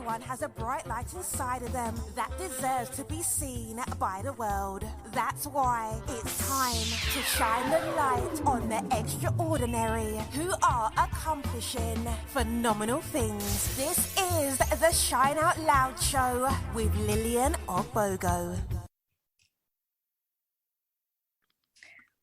Everyone has a bright light inside of them that deserves to be seen by the world. That's why it's time to shine the light on the extraordinary who are accomplishing phenomenal things. This is the Shine Out Loud Show with Lillian Ogbogo.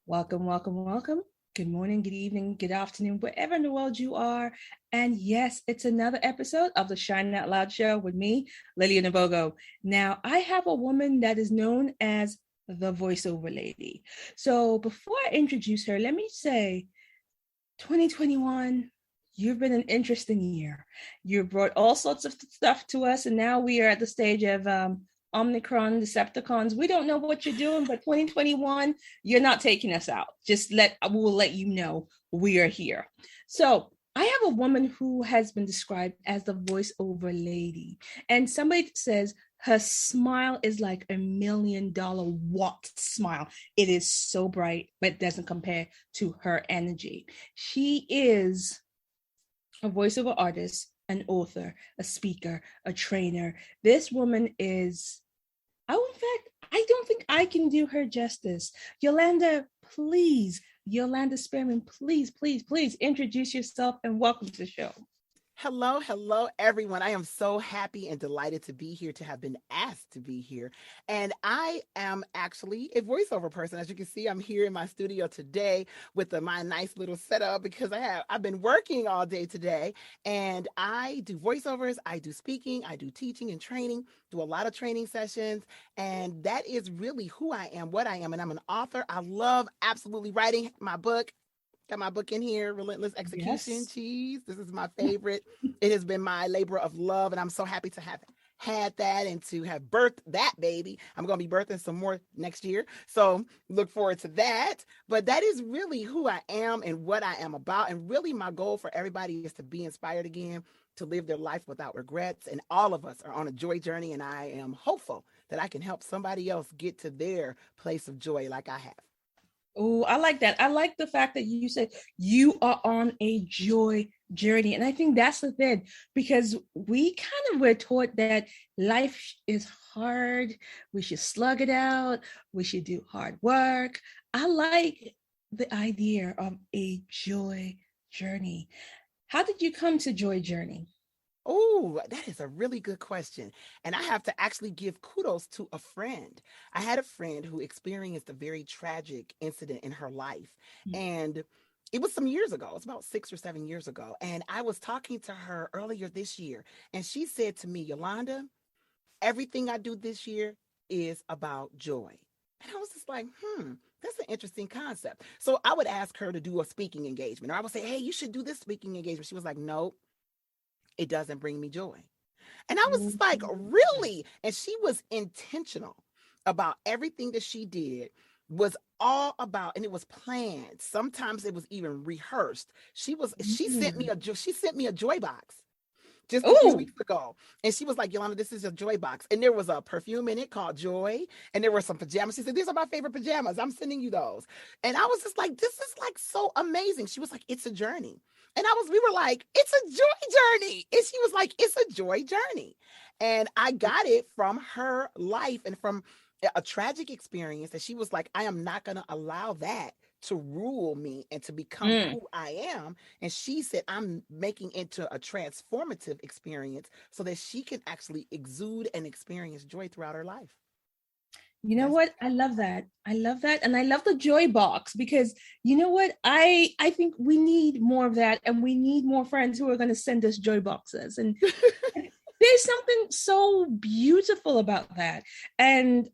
Welcome, welcome, welcome. Good morning, good evening, good afternoon, wherever in the world you are. And yes, it's another episode of the Shine Out Loud Show with me, Lillian Ogbogo. Now, I have a woman that is known as the Voiceover Lady. So before I introduce her, let me say, 2021, you've been an interesting year. You brought all sorts of stuff to us, and now we are at the stage of Omicron, Decepticons. We don't know what you're doing, but 2021, you're not taking us out. We'll let you know we are here. So I have a woman who has been described as the voiceover lady. And somebody says her smile is like $1 million watt smile. It is so bright, but it doesn't compare to her energy. She is a voiceover artist, an author, a speaker, a trainer. This woman is, in fact, I don't think I can do her justice. Yolanda Spearman, please introduce yourself and welcome to the show. Hello, everyone. I am so happy and delighted to be here, to have been asked to be here. And I am actually a voiceover person. As you can see, I'm here in my studio today with my nice little setup because I've been working all day today, and I do voiceovers, I do speaking, I do teaching and training, do a lot of training sessions. And that is really who I am, what I am. And I'm an author. I love absolutely writing my book. Got my book in here, Relentless Execution. Yes. Cheese. This is my favorite. It has been my labor of love, and I'm so happy to have had that and to have birthed that baby. I'm going to be birthing some more next year, so look forward to that. But that is really who I am and what I am about. And really my goal for everybody is to be inspired again, to live their life without regrets. And all of us are on a joy journey, and I am hopeful that I can help somebody else get to their place of joy like I have. Oh, I like that. I like the fact that you said you are on a joy journey. And I think that's the thing, because we're taught that life is hard. We should slug it out. We should do hard work. I like the idea of a joy journey. How did you come to joy journey? Oh, that is a really good question. And I have to actually give kudos to a friend. I had a friend who experienced a very tragic incident in her life. Mm-hmm. And it was some years ago. It's about 6 or 7 years ago. And I was talking to her earlier this year. And she said to me, Yolanda, everything I do this year is about joy. And I was just like, that's an interesting concept. So I would ask her to do a speaking engagement. Or I would say, hey, you should do this speaking engagement. She was like, nope. It doesn't bring me joy. And I was just like, really? And she was intentional about everything that she did, was all about, and it was planned. Sometimes it was even rehearsed. She sent me a joy box just a few weeks ago. And she was like, Yolanda, this is a joy box. And there was a perfume in it called Joy. And there were some pajamas. She said, these are my favorite pajamas. I'm sending you those. And I was just like, this is like so amazing. She was like, it's a journey. And we were like, it's a joy journey. And she was like, it's a joy journey. And I got it from her life and from a tragic experience that she was like, I am not going to allow that to rule me and to become who I am. And she said, I'm making it to a transformative experience so that she can actually exude and experience joy throughout her life. You know what? I love that. And I love the joy box because you know what? I think we need more of that, and we need more friends who are going to send us joy boxes. And there's something so beautiful about that. And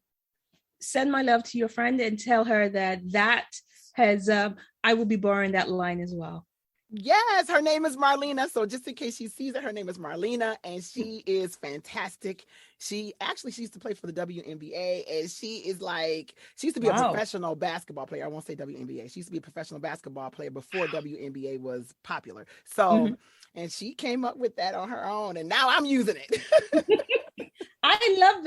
send my love to your friend and tell her that has, I will be borrowing that line as well. Yes, her name is Marlena. So just in case she sees it, her name is Marlena, and she is fantastic. She used to play for the WNBA, and she used to be a professional basketball player. I won't say WNBA. She used to be a professional basketball player before WNBA was popular. So, and she came up with that on her own, and now I'm using it. I love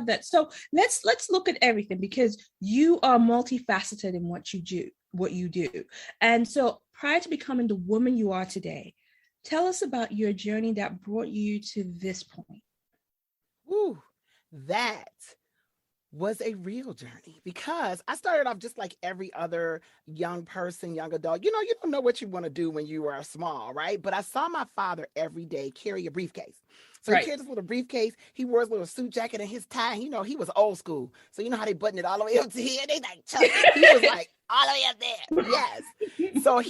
that. So let's look at everything, because you are multifaceted in what you do. And so prior to becoming the woman you are today, tell us about your journey that brought you to this point. Woo, that was a real journey, because I started off just like every other young person, young adult. You don't know what you want to do when you are small, right? But I saw my father every day carry a briefcase. So Right. he carried this little briefcase. He wore his little suit jacket and his tie. He was old school. So you know how they button it all the way up to here? They like, Chuck. He was like all the way up there. Yes. So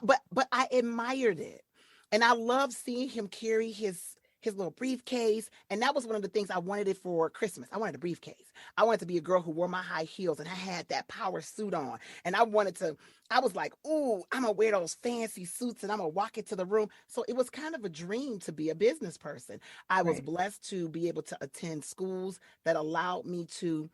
but I admired it. And I loved seeing him carry his little briefcase. And that was one of the things I wanted it for Christmas. I wanted a briefcase. I wanted to be a girl who wore my high heels and I had that power suit on. And I was like, ooh, I'm gonna wear those fancy suits and I'm gonna walk into the room. So it was kind of a dream to be a business person. I was blessed to be able to attend schools that allowed me to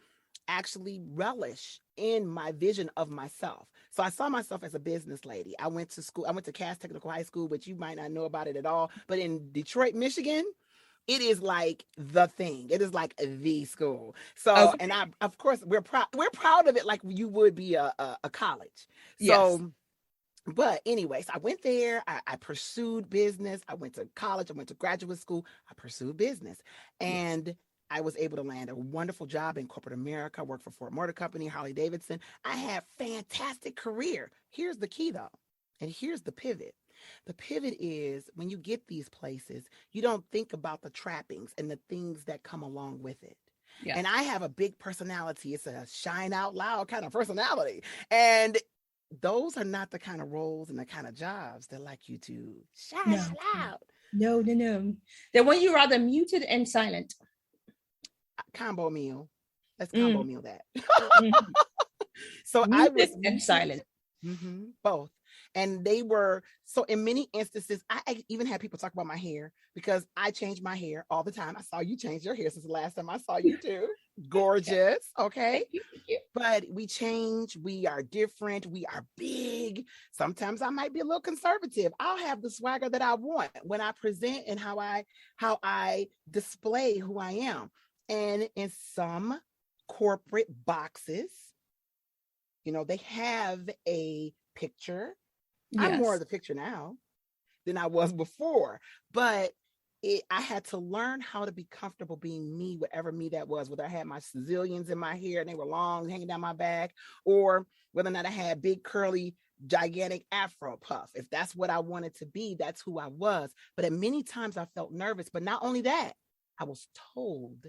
actually relish in my vision of myself. So I saw myself as a business lady. I went to school. I went to Cass Technical High School, which you might not know about it at all. But in Detroit, Michigan, it is like the thing. It is like the school. So, and of course, we're proud of it, like you would be a college. So, yes. But anyways, I went there. I pursued business. I went to college. I went to graduate school. I pursued business, and I was able to land a wonderful job in corporate America. I worked for Ford Motor Company, Harley-Davidson. I had a fantastic career. Here's the key though. And here's the pivot. The pivot is when you get these places, you don't think about the trappings and the things that come along with it. Yeah. And I have a big personality. It's a shine out loud kind of personality. And those are not the kind of roles and the kind of jobs that like you to shine out loud. No. They want you rather muted and silent. Combo meal. Let's combo meal that. So muted I was and silent. Both. And they were, so in many instances, I even had people talk about my hair because I change my hair all the time. I saw you change your hair since the last time I saw you too. Gorgeous. Okay. But we change. We are different. We are big. Sometimes I might be a little conservative. I'll have the swagger that I want when I present and how I display who I am. And in some corporate boxes, they have a picture. Yes. I'm more of the picture now than I was before, but I had to learn how to be comfortable being me, whatever me that was, whether I had my zillions in my hair and they were long hanging down my back, or whether or not I had big curly gigantic afro puff. If that's what I wanted to be, that's who I was. But at many times I felt nervous, but not only that, I was told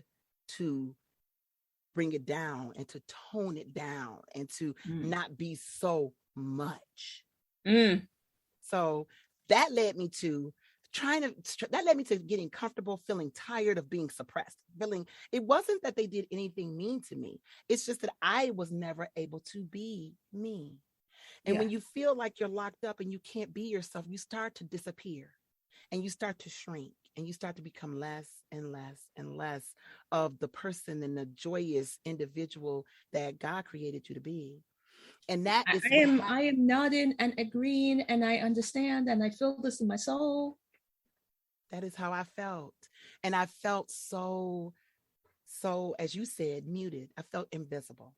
to bring it down and to tone it down and to not be so much. So that led me to getting comfortable, feeling tired of being suppressed, it wasn't that they did anything mean to me. It's just that I was never able to be me. And when you feel like you're locked up and you can't be yourself, you start to disappear and you start to shrink and you start to become less and less and less of the person and the joyous individual that God created you to be. And that is I am nodding and agreeing, and I understand, and I feel this in my soul. That is how I felt. And I felt so, as you said, muted. I felt invisible.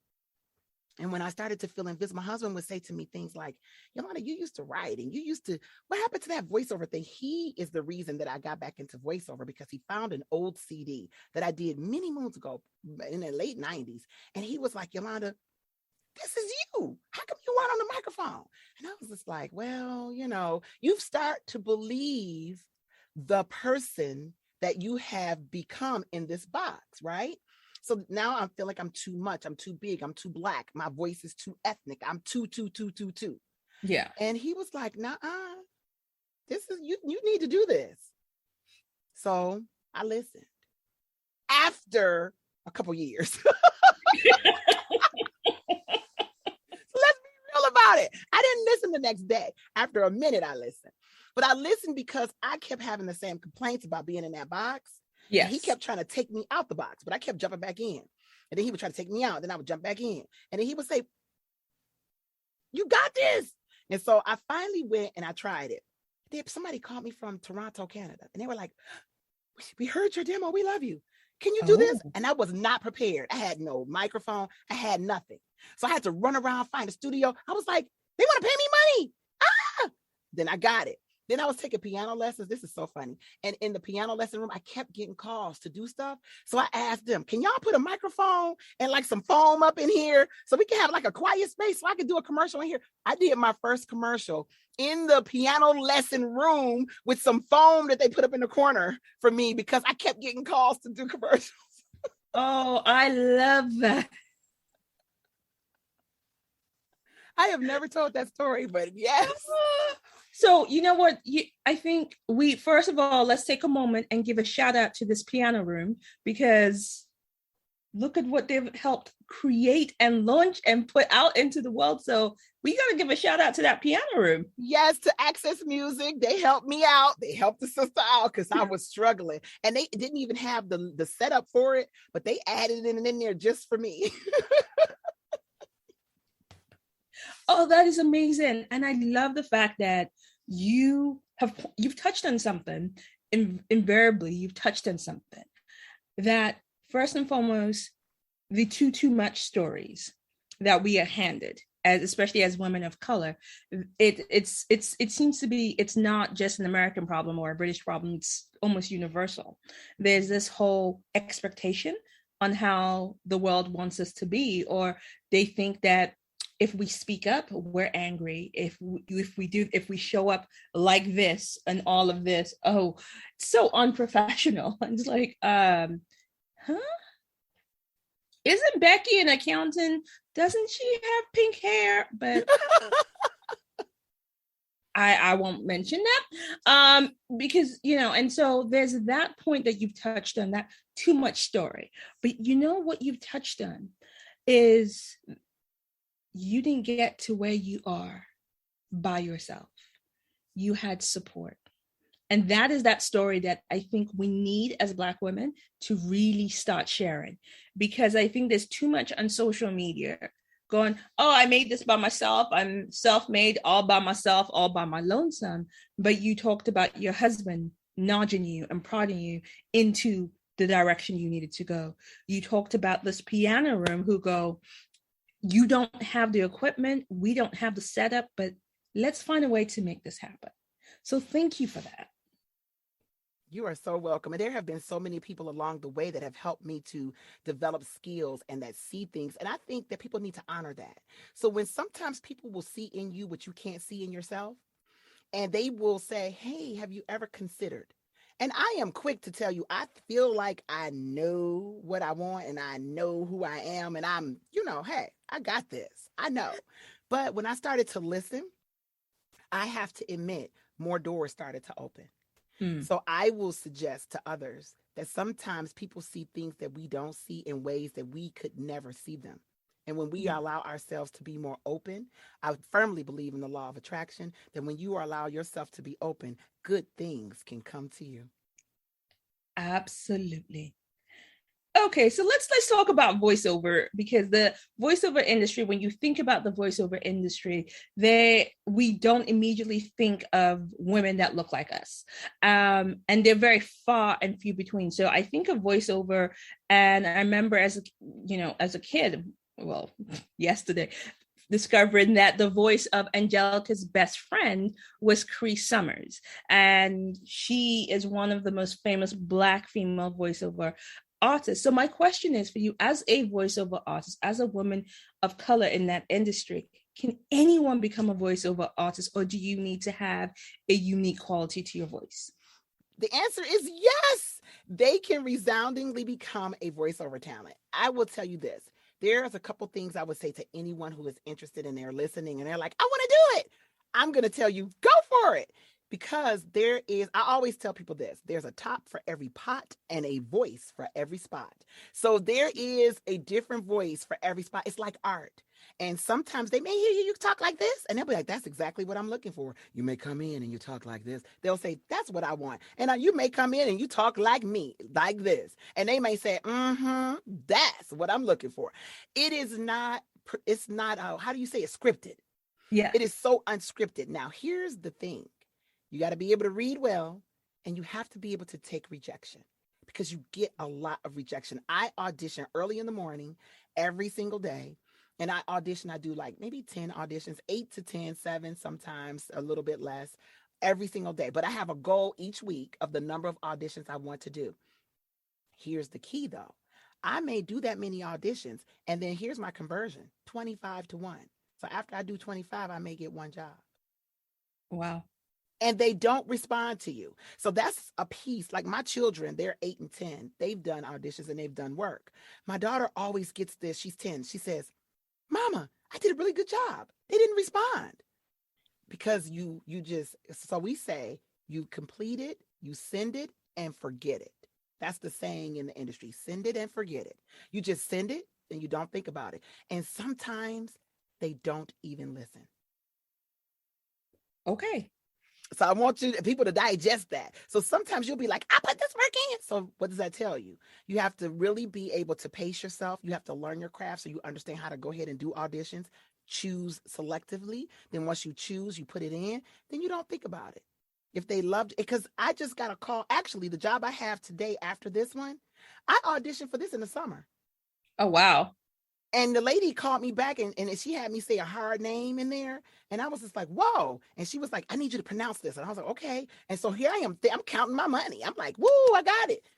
And when I started to feel invisible, my husband would say to me things like, Yolanda, you used to write and what happened to that voiceover thing? He is the reason that I got back into voiceover because he found an old CD that I did many moons ago in the late 90s. And he was like, Yolanda, this is you. How come you weren't on the microphone? And I was just like, well, you start to believe the person that you have become in this box, right? So now I feel like I'm too much. I'm too big. I'm too Black. My voice is too ethnic. I'm too. Yeah. And he was like, nah, this is, you need to do this. So I listened after a couple years. About it. I didn't listen the next day. After a minute, I listened. But I listened because I kept having the same complaints about being in that box. Yes. And he kept trying to take me out the box, but I kept jumping back in. And then he would try to take me out. Then I would jump back in. And then he would say, you got this. And so I finally went and I tried it. Then somebody called me from Toronto, Canada. And they were like, we heard your demo. We love you. Can you do this? And I was not prepared. I had no microphone. I had nothing. So I had to run around, find a studio. I was like, they want to pay me money. Then I got it. Then I was taking piano lessons. This is so funny. And in the piano lesson room, I kept getting calls to do stuff. So I asked them, can y'all put a microphone and like some foam up in here so we can have like a quiet space so I could do a commercial in here? I did my first commercial in the piano lesson room with some foam that they put up in the corner for me because I kept getting calls to do commercials. Oh, I love that. I have never told that story, but yes. So you know what? I think first of all, let's take a moment and give a shout out to this piano room, because look at what they've helped create and launch and put out into the world. So we got to give a shout out to that piano room. Yes, to Access Music. They helped me out. They helped the sister out because I was struggling. And they didn't even have the setup for it, but they added it in there just for me. Oh, that is amazing. And I love the fact that you've touched on something, invariably you've touched on something that first and foremost, the too much stories that we are handed, especially as women of color, it seems to be, it's not just an American problem or a British problem, it's almost universal. There's this whole expectation on how the world wants us to be, or they think that if we speak up, we're angry. If we show up like this and all of this, oh, it's so unprofessional. And it's like, huh? Isn't Becky an accountant? Doesn't she have pink hair? But I won't mention that. Because, and so there's that point that you've touched on, that too much story. But what you've touched on is you didn't get to where you are by yourself. You had support. And that is that story that I think we need as Black women to really start sharing, because I think there's too much on social media going, oh, I made this by myself. I'm self-made, all by myself, all by my lonesome. But you talked about your husband nudging you and prodding you into the direction you needed to go. You talked about this piano room who go, you don't have the equipment, we don't have the setup, but let's find a way to make this happen. So thank you for that. You are so welcome. And there have been so many people along the way that have helped me to develop skills and that see things. And I think that people need to honor that. So when sometimes people will see in you what you can't see in yourself, and they will say, hey, have you ever considered? And I am quick to tell you, I feel like I know what I want and I know who I am. And I'm, hey, I got this. I know. But when I started to listen, I have to admit, more doors started to open. So I will suggest to others that sometimes people see things that we don't see in ways that we could never see them. And when we allow ourselves to be more open, I firmly believe in the law of attraction, that when you allow yourself to be open, good things can come to you. Absolutely. Okay, so let's talk about voiceover, because the voiceover industry, when you think about the voiceover industry, we don't immediately think of women that look like us. And they're very far and few between. So I think of voiceover, and I remember as a kid, well, yesterday, discovering that the voice of Angelica's best friend was Cree Summers. And she is one of the most famous Black female voiceover artists. So my question is for you, as a voiceover artist, as a woman of color in that industry, can anyone become a voiceover artist, or do you need to have a unique quality to your voice? The answer is yes. They can resoundingly become a voiceover talent. I will tell you this. There's a couple things I would say to anyone who is interested in their listening and they're like, I want to do it. I'm going to tell you, go for it. Because I always tell people this, there's a top for every pot and a voice for every spot. So there is a different voice for every spot. It's like art. And sometimes they may hear you talk like this, and they'll be like, that's exactly what I'm looking for. You may come in and you talk like this. They'll say, that's what I want. And you may come in and you talk like me, like this. And they may say, that's what I'm looking for. It's not, how do you say it, scripted? Yeah. It is so unscripted. Now, here's the thing. You got to be able to read well, and you have to be able to take rejection, because you get a lot of rejection. I audition early in the morning every single day, and I do like maybe 10 auditions, 8 to 10, 7, sometimes a little bit less every single day. But I have a goal each week of the number of auditions I want to do. Here's the key though. I may do that many auditions, and then here's my conversion, 25 to 1. So after I do 25, I may get one job. Wow. And they don't respond to you. So that's a piece. Like my children, they're 8 and 10. They've done auditions and they've done work. My daughter always gets this. She's 10. She says, Mama, I did a really good job. They didn't respond. Because you just, so we say, you complete it, you send it, and forget it. That's the saying in the industry. Send it and forget it. You just send it and you don't think about it. And sometimes they don't even listen. Okay. So I want people to digest that. So sometimes you'll be like, I put this work in. So what does that tell you? You have to really be able to pace yourself. You have to learn your craft so you understand how to go ahead and do auditions. Choose selectively. Then once you choose, you put it in. Then you don't think about it. If they loved it, because I just got a call. Actually, the job I have today after this one, I auditioned for this in the summer. Oh, wow. And the lady called me back and she had me say a hard name in there. And I was just like, whoa. And she was like, I need you to pronounce this. And I was like, okay. And so here I am. I'm counting my money. I'm like, woo, I got it.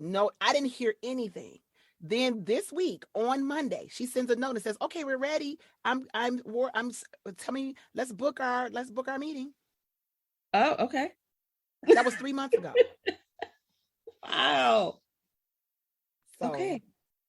No, I didn't hear anything. Then this week on Monday, she sends a note and says, okay, we're ready. I'm tell me, let's book our meeting. Oh, okay. That was 3 months ago. Wow. So, okay.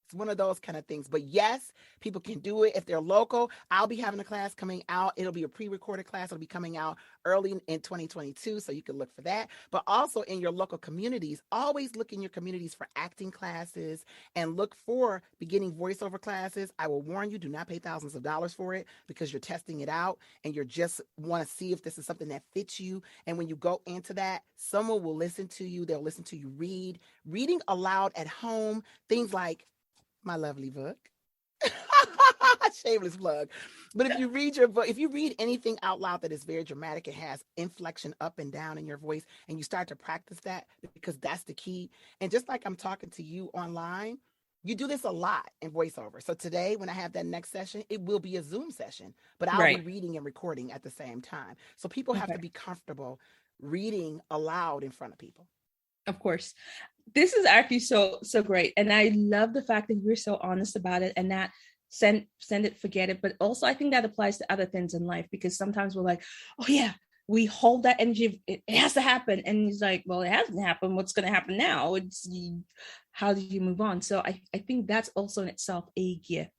It's one of those kind of things. But yes, people can do it if they're local. I'll be having a class coming out. It'll be a pre-recorded class. It'll be coming out early in 2022. So you can look for that. But also in your local communities, always look in your communities for acting classes and look for beginning voiceover classes. I will warn you, do not pay thousands of dollars for it because you're testing it out and you're just want to see if this is something that fits you. And when you go into that, someone will listen to you. They'll listen to you read. Reading aloud at home, things like my lovely book. Shameless plug. But if you read your book, if you read anything out loud that is very dramatic, it has inflection up and down in your voice, and you start to practice that because that's the key. And just like I'm talking to you online, you do this a lot in voiceover. So today, when I have that next session, it will be a Zoom session, but I'll be reading and recording at the same time. So people have to be comfortable reading aloud in front of people. Of course. This is actually so great. And I love the fact that you're so honest about it and not send it, forget it. But also I think that applies to other things in life because sometimes we're like, oh yeah, we hold that energy. It has to happen. And he's like, well, it hasn't happened. What's going to happen now? How do you move on? So I think that's also in itself a gift.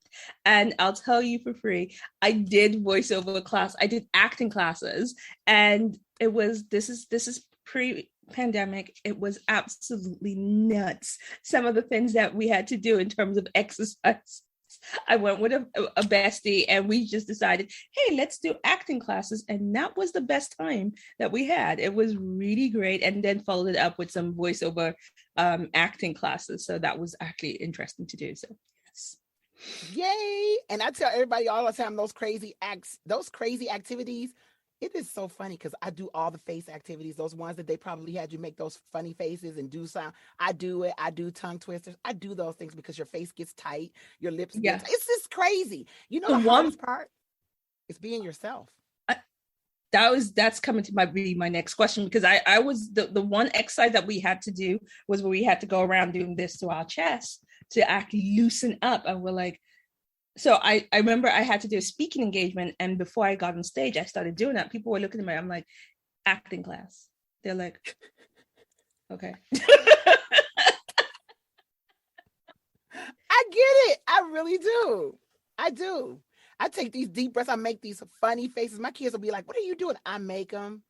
And I'll tell you for free, I did voiceover class. I did acting classes and it was, this is pre-pandemic. It was absolutely nuts. Some of the things that we had to do in terms of exercise. I went with a bestie and we just decided, hey, let's do acting classes. And that was the best time that we had. It was really great. And then followed it up with some voiceover acting classes. So that was actually interesting to do. So yes. Yay. And I tell everybody all the time, those crazy activities, it is so funny because I do all the face activities, those ones that they probably had you make those funny faces and do sound. I do it. I do tongue twisters. I do those things because your face gets tight, your lips get tight. It's just crazy. You know, the hardest part is being yourself. That's coming to be my next question because I was the one exercise that we had to do was where we had to go around doing this to our chest to actually loosen up. And we're like, so I remember I had to do a speaking engagement. And before I got on stage, I started doing that. People were looking at me. I'm like, acting class. They're like, okay. I get it. I really do. I do. I take these deep breaths. I make these funny faces. My kids will be like, what are you doing? I make them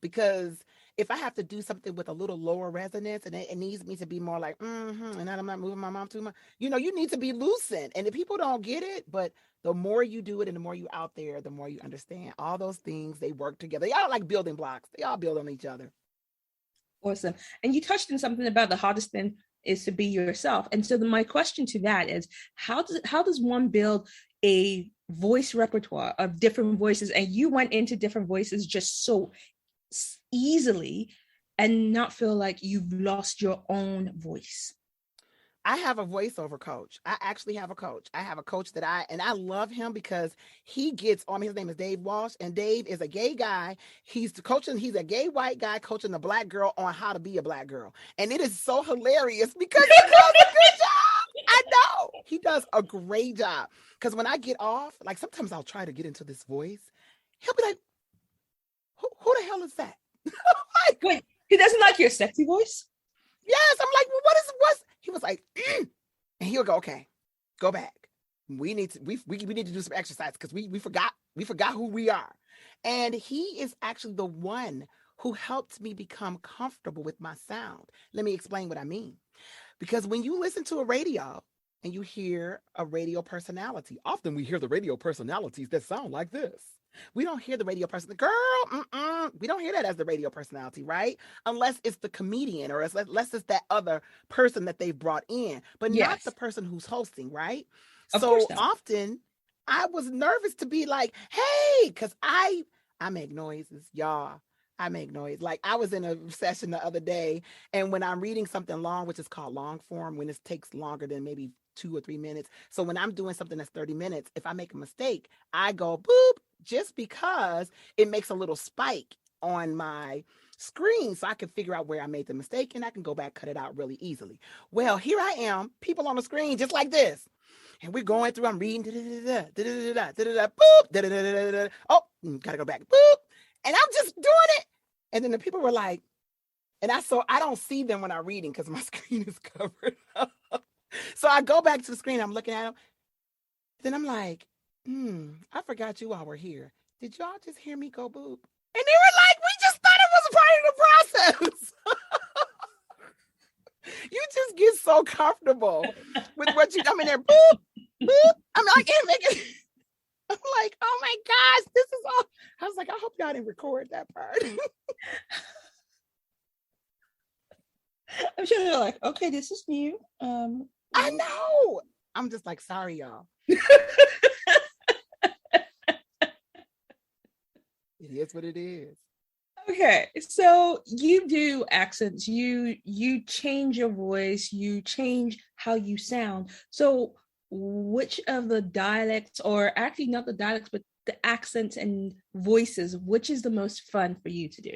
because if I have to do something with a little lower resonance and it needs me to be more like, and I'm not moving my mouth too much, you need to be loosened. And if people don't get it, but the more you do it and the more you out there, the more you understand all those things, they work together. They all like building blocks. They all build on each other. Awesome. And you touched on something about the hardest thing is to be yourself. And so my question to that is, how does one build a voice repertoire of different voices? And you went into different voices just so easily and not feel like you've lost your own voice. I have a voiceover coach. I actually have a coach. I have a coach that I love him because he gets on me. His name is Dave Walsh, and Dave is a gay guy. He's a gay white guy coaching a black girl on how to be a black girl. And it is so hilarious because he does a good job. I know. He does a great job. Because when I get off, like sometimes I'll try to get into this voice. He'll be like, who the hell is that? Like, wait, he doesn't like your sexy voice? Yes. I'm like, well, what's he was like, and he'll go, okay, go back. We need to do some exercise because we forgot who we are. And he is actually the one who helped me become comfortable with my sound. Let me explain what I mean. Because when you listen to a radio and you hear a radio personality, often we hear the radio personalities that sound like this. We don't hear the radio person, we don't hear that as the radio personality, right? Unless it's the comedian or unless it's that other person that they've brought in, but not the person who's hosting, right? So often I was nervous to be like, hey, because I make noises, y'all. I make noise. Like I was in a session the other day, and when I'm reading something long, which is called long form, when it takes longer than maybe 2 or 3 minutes. So when I'm doing something that's 30 minutes, if I make a mistake, I go boop, just because it makes a little spike on my screen so I can figure out where I made the mistake and I can go back, cut it out really easily. Well, here I am, people on the screen just like this. And we're going through, I'm reading, boop, oh, gotta go back, boop. And I'm just doing it. And then the people were like, so I don't see them when I'm reading because my screen is covered up. So I go back to the screen, I'm looking at them. Then I'm like, I forgot you all were here. Did y'all just hear me go boop? And they were like, we just thought it was a part of the process. You just get so comfortable with what you, I'm in there, boop, boop. I can't make it. I'm like, oh my gosh, this is all. I was like, I hope y'all didn't record that part. I'm sure they're like, okay, this is new. I know. I'm just like, sorry, y'all. It is what it is. Okay, so you do accents, you change your voice, you change how you sound. So which of the dialects, or actually not the dialects, but the accents and voices, which is the most fun for you to do?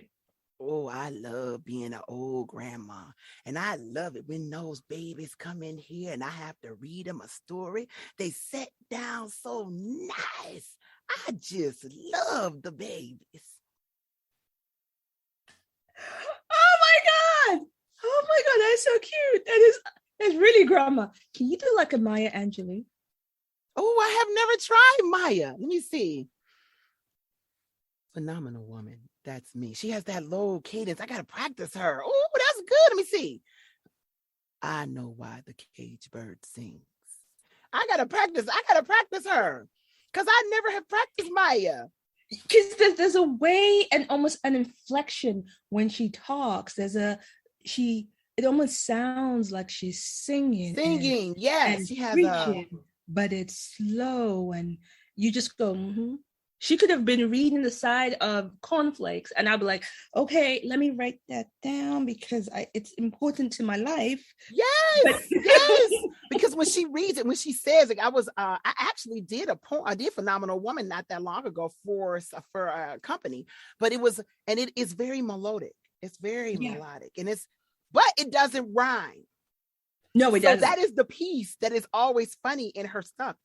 Oh, I love being an old grandma. And I love it when those babies come in here and I have to read them a story. They sit down so nice. I just love the babies. Oh my God, that's so cute. That's really grandma. Can you do like a Maya Angelou? Oh, I have never tried Maya. Let me see. Phenomenal woman. That's me. She has that low cadence. I got to practice her. Oh, that's good. Let me see. I know why the cage bird sings. I got to practice her because I never have practiced Maya. Because there's a way and almost an inflection when she talks. It almost sounds like she's singing. Yes, she has but it's slow, and you just go. Mm-hmm. She could have been reading the side of cornflakes, and I'd be like, okay, let me write that down because it's important to my life. Yes, yes. Because when she reads it, when she says it, I actually did a poem. I did Phenomenal Woman not that long ago for a company, but it is very melodic. It's very melodic, but it doesn't rhyme. No, it doesn't. That is the piece that is always funny in her stuff.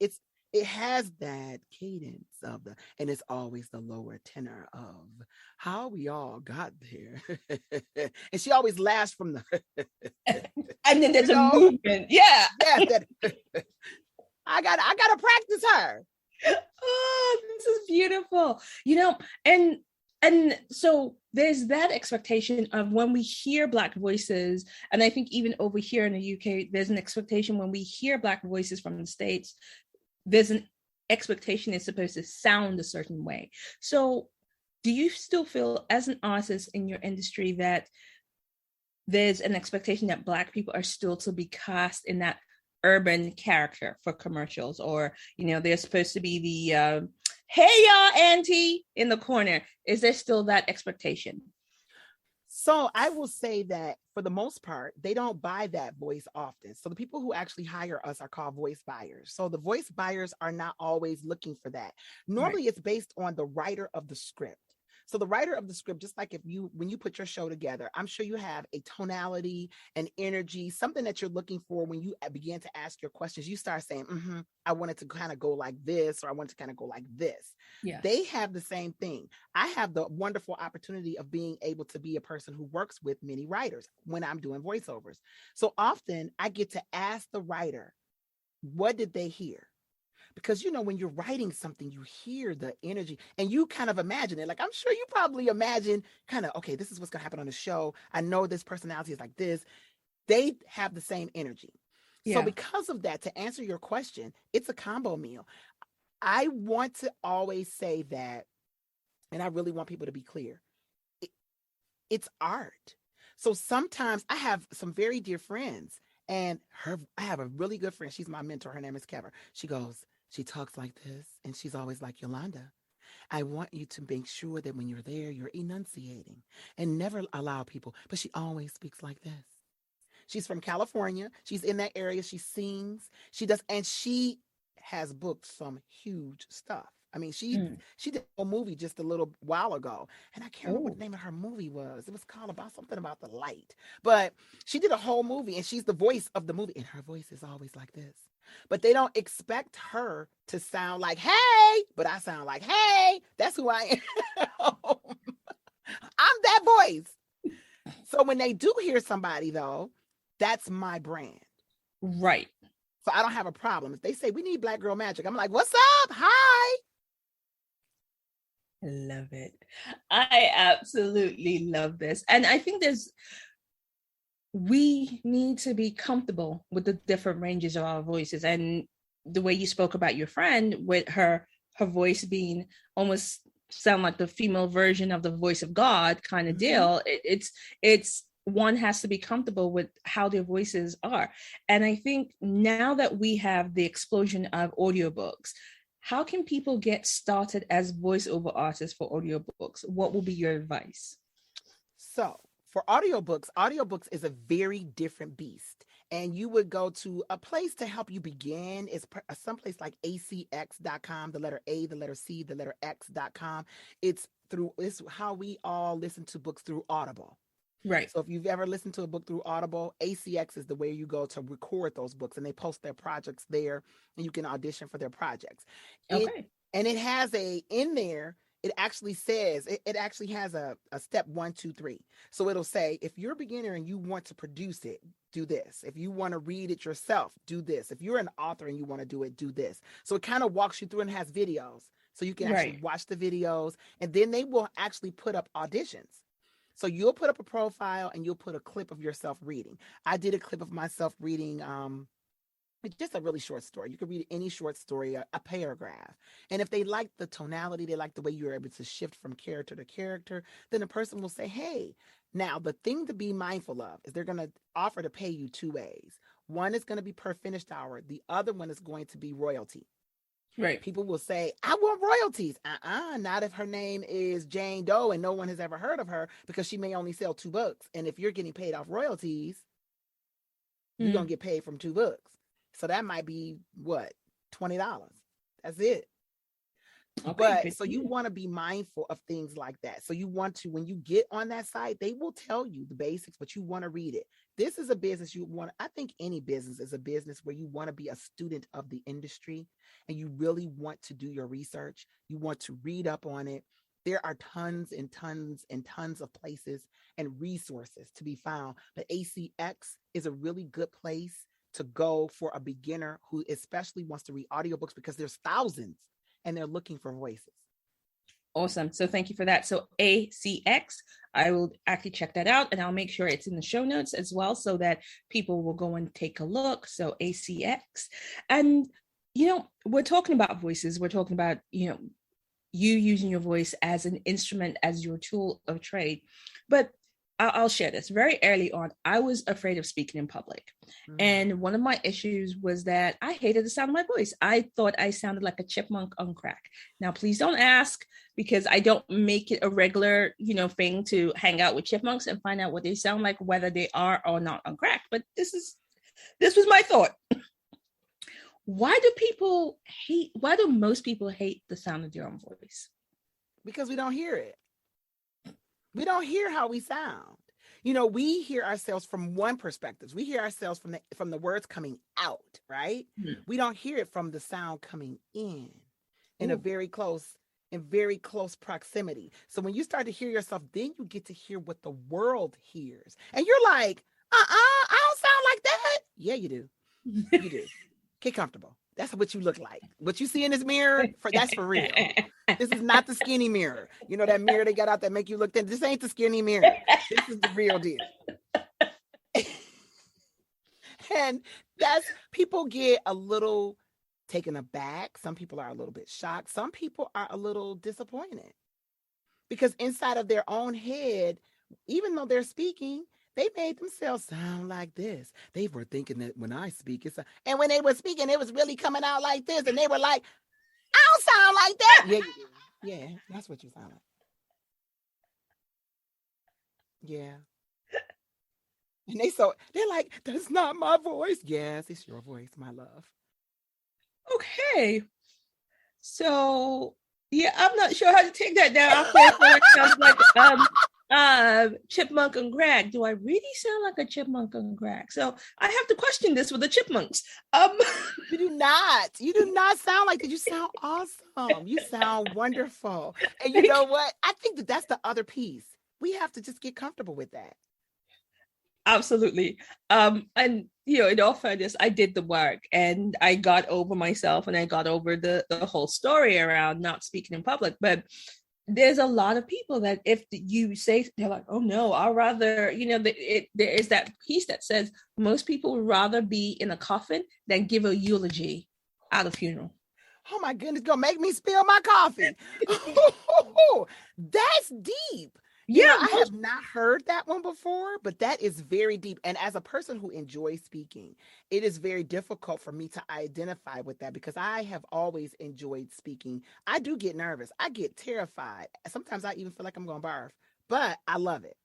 It has that cadence and it's always the lower tenor of how we all got there. And she always laughs from the and then there's a movement. Yeah. I gotta practice her. Oh, this is beautiful. And so there's that expectation of when we hear Black voices, and I think even over here in the UK, there's an expectation when we hear Black voices from the States, there's an expectation it's supposed to sound a certain way. So do you still feel as an artist in your industry that there's an expectation that Black people are still to be cast in that urban character for commercials, or, they're supposed to be the, hey y'all auntie in the corner? Is there still that expectation? So I will say that for the most part, they don't buy that voice often. So the people who actually hire us are called voice buyers. So the voice buyers are not always looking for that. Normally it's based on the writer of the script. So the writer of the script, just like when you put your show together, I'm sure you have a tonality, an energy, something that you're looking for when you begin to ask your questions. You start saying, I want it to kind of go like this, or I want it to kind of go like this. Yeah. They have the same thing. I have the wonderful opportunity of being able to be a person who works with many writers when I'm doing voiceovers. So often I get to ask the writer, what did they hear? Because, when you're writing something, you hear the energy and you kind of imagine it. Like, I'm sure you probably imagine kind of, okay, this is what's going to happen on the show. I know this personality is like this. They have the same energy. Yeah. So because of that, to answer your question, it's a combo meal. I want to always say that, and I really want people to be clear, it's art. So sometimes I have some very dear friends, and I have a really good friend. She's my mentor. Her name is Kever. She talks like this, and she's always like, Yolanda, I want you to make sure that when you're there, you're enunciating and never allow people, but she always speaks like this. She's from California. She's in that area. She sings. She does, and she has booked some huge stuff. I mean, she did a movie just a little while ago, and I can't remember what the name of her movie was. It was called something about the light, but she did a whole movie, and she's the voice of the movie, and her voice is always like this. But they don't expect her to sound like, hey, but I sound like, hey, that's who I am. I'm that voice. So when they do hear somebody, though, that's my brand. Right. So I don't have a problem. If they say, we need Black Girl Magic, I'm like, what's up? Hi. Love it. I absolutely love this. And I think we need to be comfortable with the different ranges of our voices. And the way you spoke about your friend with her voice being almost sound like the female version of the voice of God kind of deal. It's one has to be comfortable with how their voices are. And I think now that we have the explosion of audiobooks, how can people get started as voiceover artists for audiobooks? What will be your advice? So for audiobooks is a very different beast. And you would go to a place to help you begin. Is someplace like acx.com, the letter A, the letter C, the letter X.com. It's how we all listen to books through Audible. Right. So if you've ever listened to a book through Audible, ACX is the way you go to record those books, and they post their projects there, and you can audition for their projects. Okay. And it has in there, it actually says, it actually has a step 1, 2, 3. So it'll say, if you're a beginner and you want to produce it, do this. If you want to read it yourself, do this. If you're an author and you want to do it, do this. So it kind of walks you through and has videos. So you can actually watch the videos, and then they will actually put up auditions. So you'll put up a profile and you'll put a clip of yourself reading. I did a clip of myself reading it's just a really short story. You can read any short story, a paragraph. And if they like the tonality, they like the way you're able to shift from character to character, then the person will say, hey, now the thing to be mindful of is they're going to offer to pay you 2 ways. One is going to be per finished hour. The other one is going to be royalty. Right. People will say, I want royalties. Not if her name is Jane Doe and no one has ever heard of her, because she may only sell 2 books. And if you're getting paid off royalties, you're going to get paid from 2 books. So that might be what? $20. That's it. Okay, but so you want to be mindful of things like that. So you want to, when you get on that site, they will tell you the basics, but you want to read it. This is a business I think any business is a business where you want to be a student of the industry, and you really want to do your research. You want to read up on it. There are tons and tons and tons of places and resources to be found. But ACX is a really good place to go for a beginner who especially wants to read audiobooks, because there's thousands and they're looking for voices. Awesome. So thank you for that. So ACX, I will actually check that out, and I'll make sure it's in the show notes as well, so that people will go and take a look. So ACX. And, we're talking about voices. We're talking about, you using your voice as an instrument, as your tool of trade. But I'll share this. Very early on, I was afraid of speaking in public. And one of my issues was that I hated the sound of my voice. I thought I sounded like a chipmunk on crack. Now, please don't ask, because I don't make it a regular, thing to hang out with chipmunks and find out what they sound like, whether they are or not on crack. But this was my thought. Why do most people hate the sound of their own voice? Because we don't hear it. We don't hear how we sound. We hear ourselves from one perspective. We hear ourselves from the words coming out, right? We don't hear it from the sound coming in a very close proximity. So when you start to hear yourself, then you get to hear what the world hears. And you're like, I don't sound like that. Yeah, you do. You do. Get comfortable. That's what you look like. What you see in this mirror, that's for real. This is not the skinny mirror. That mirror they got out that make you look thin. This ain't the skinny mirror. This is the real deal. And people get a little taken aback. Some people are a little bit shocked. Some people are a little disappointed. Because inside of their own head, even though they're speaking, they made themselves sound like this. They were thinking that when I speak, and when they were speaking, it was really coming out like this. And they were like, I don't sound like that. Yeah, you do. Yeah, that's what you sound like. Yeah. And they're like, that's not my voice. Yes, it's your voice, my love. Okay. So, yeah, I'm not sure how to take that down. It sounds like chipmunk and crack. Do I really sound like a chipmunk and crack? So I have to question this with the chipmunks. You do not sound like that. You sound awesome. You sound wonderful. And you know what? I think that's the other piece. We have to just get comfortable with that. Absolutely. And in all fairness, I did the work and I got over myself and I got over the whole story around not speaking in public. But there's a lot of people that if you say, they're like, oh no, I'd rather, there is that piece that says most people would rather be in a coffin than give a eulogy at a funeral. Oh my goodness, gonna make me spill my coffee. That's deep. Yeah, I have not heard that one before, but that is very deep. And as a person who enjoys speaking, it is very difficult for me to identify with that because I have always enjoyed speaking. I do get nervous. I get terrified. Sometimes I even feel like I'm going to barf, but I love it.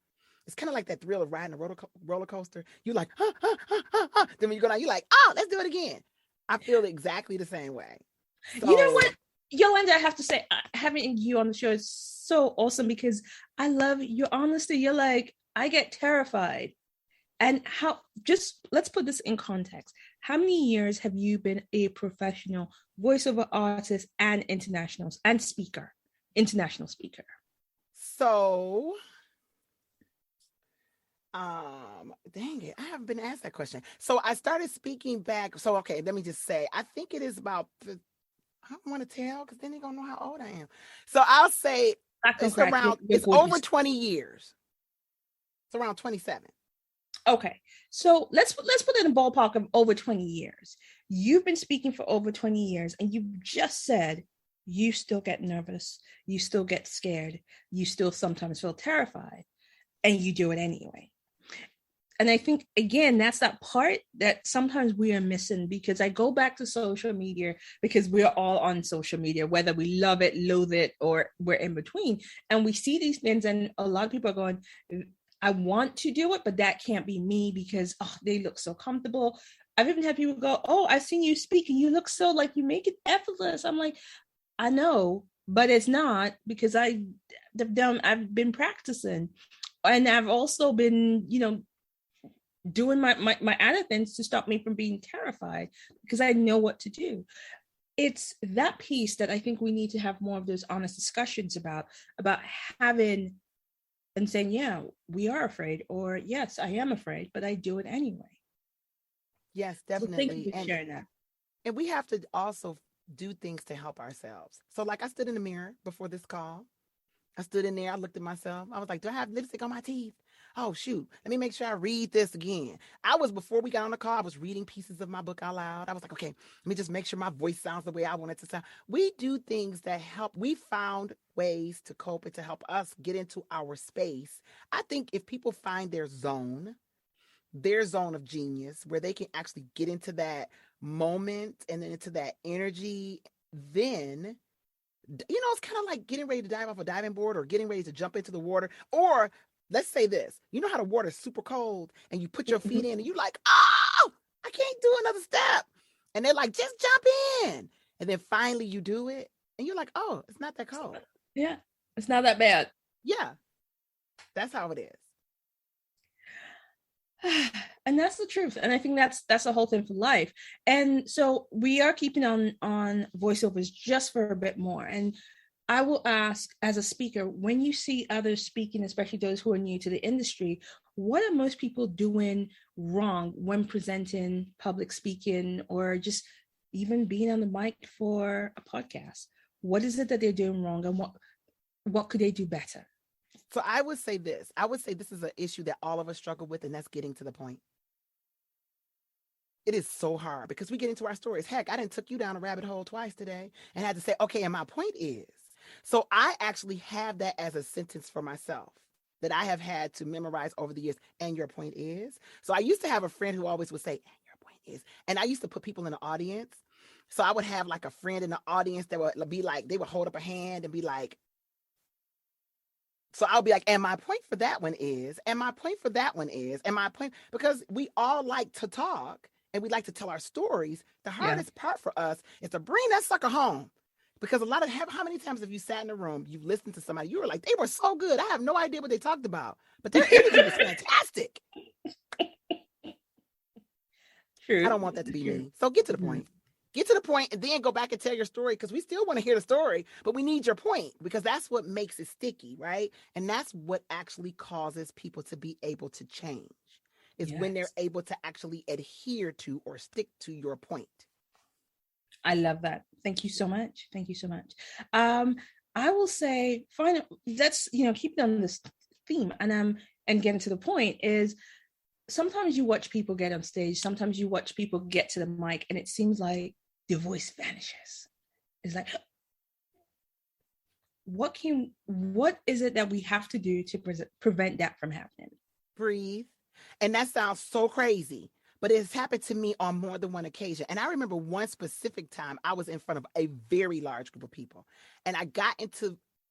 It's kind of like that thrill of riding a roller coaster. You're like, then when you go down, you're like, oh, let's do it again. I feel exactly the same way. So, you know what? Yolanda, I have to say, having you on the show is so awesome because I love your honesty. You're like, I get terrified. And let's put this in context. How many years have you been a professional voiceover artist and international speaker? So, dang it, I haven't been asked that question. So I started speaking back. So, okay, let me just say, I think it is about I don't want to tell because then they're gonna know how old I am. So I'll say it's over 20 years. It's around 27. Okay. So let's put it in a ballpark of over 20 years. You've been speaking for over 20 years and you just said you still get nervous, you still get scared, you still sometimes feel terrified, and you do it anyway. And I think, again, that's that part that sometimes we are missing because I go back to social media because we're all on social media, whether we love it, loathe it, or we're in between. And we see these things and a lot of people are going, I want to do it, but that can't be me because they look so comfortable. I've even had people go, oh, I've seen you speak and you look so like you make it effortless. I'm like, I know, but it's not because I've been practicing. And I've also been, doing my other things to stop me from being terrified because I know what to do. It's that piece that I think we need to have more of those honest discussions about having and saying, yeah, we are afraid, or yes, I am afraid, but I do it anyway. Yes, definitely. So thank you for sharing that. And we have to also do things to help ourselves. So like I stood in the mirror before this call. I stood in there, I looked at myself. I was like, do I have lipstick on my teeth? oh, shoot, let me make sure I read this again. Before we got on the call, I was reading pieces of my book out loud. I was like, okay, let me just make sure my voice sounds the way I want it to sound. We do things that help. We found ways to cope and to help us get into our space. I think if people find their zone of genius where they can actually get into that moment and then into that energy, then it's kind of like getting ready to dive off a diving board or getting ready to jump into the water. Or let's say this, how the water is super cold and you put your feet in and you're like, oh, I can't do another step. And they're like, just jump in. And then finally you do it and you're like, oh, it's not that cold. Yeah, it's not that bad. Yeah, that's how it is. And that's the truth. And I think that's the whole thing for life. And so we are keeping on voiceovers just for a bit more. And I will ask, as a speaker, when you see others speaking, especially those who are new to the industry, what are most people doing wrong when presenting, public speaking, or just even being on the mic for a podcast? What is it that they're doing wrong, and what could they do better? So I would say this. I would say this is an issue that all of us struggle with, and that's getting to the point. It is so hard because we get into our stories. Heck, I done took you down a rabbit hole twice today and had to say, okay, and my point is. So I actually have that as a sentence for myself that I have had to memorize over the years. And your point is. So I used to have a friend who always would say, and your point is. And I used to put people in the audience. So I would have like a friend in the audience that would be like, they would hold up a hand and be like, so I'll be like, and my point for that one is, and my point for that one is, and my point, because we all like to talk and we like to tell our stories. The hardest part for us is to bring that sucker home. Because how many times have you sat in a room, you've listened to somebody, you were like, they were so good. I have no idea what they talked about, but their energy was fantastic. True. I don't want that to be me. So get to the point. Get to the point and then go back and tell your story, because we still want to hear the story, but we need your point, because that's what makes it sticky, right? And that's what actually causes people to be able to change, is when they're able to actually adhere to or stick to your point. I love that. Thank you so much. Thank you so much. I will say, let's keep on this theme and getting to the point is, sometimes you watch people get on stage, sometimes you watch people get to the mic, and it seems like the voice vanishes. It's like, what is it that we have to do to prevent that from happening? Breathe. And that sounds so crazy, but it's happened to me on more than one occasion. And I remember one specific time I was in front of a very large group of people, and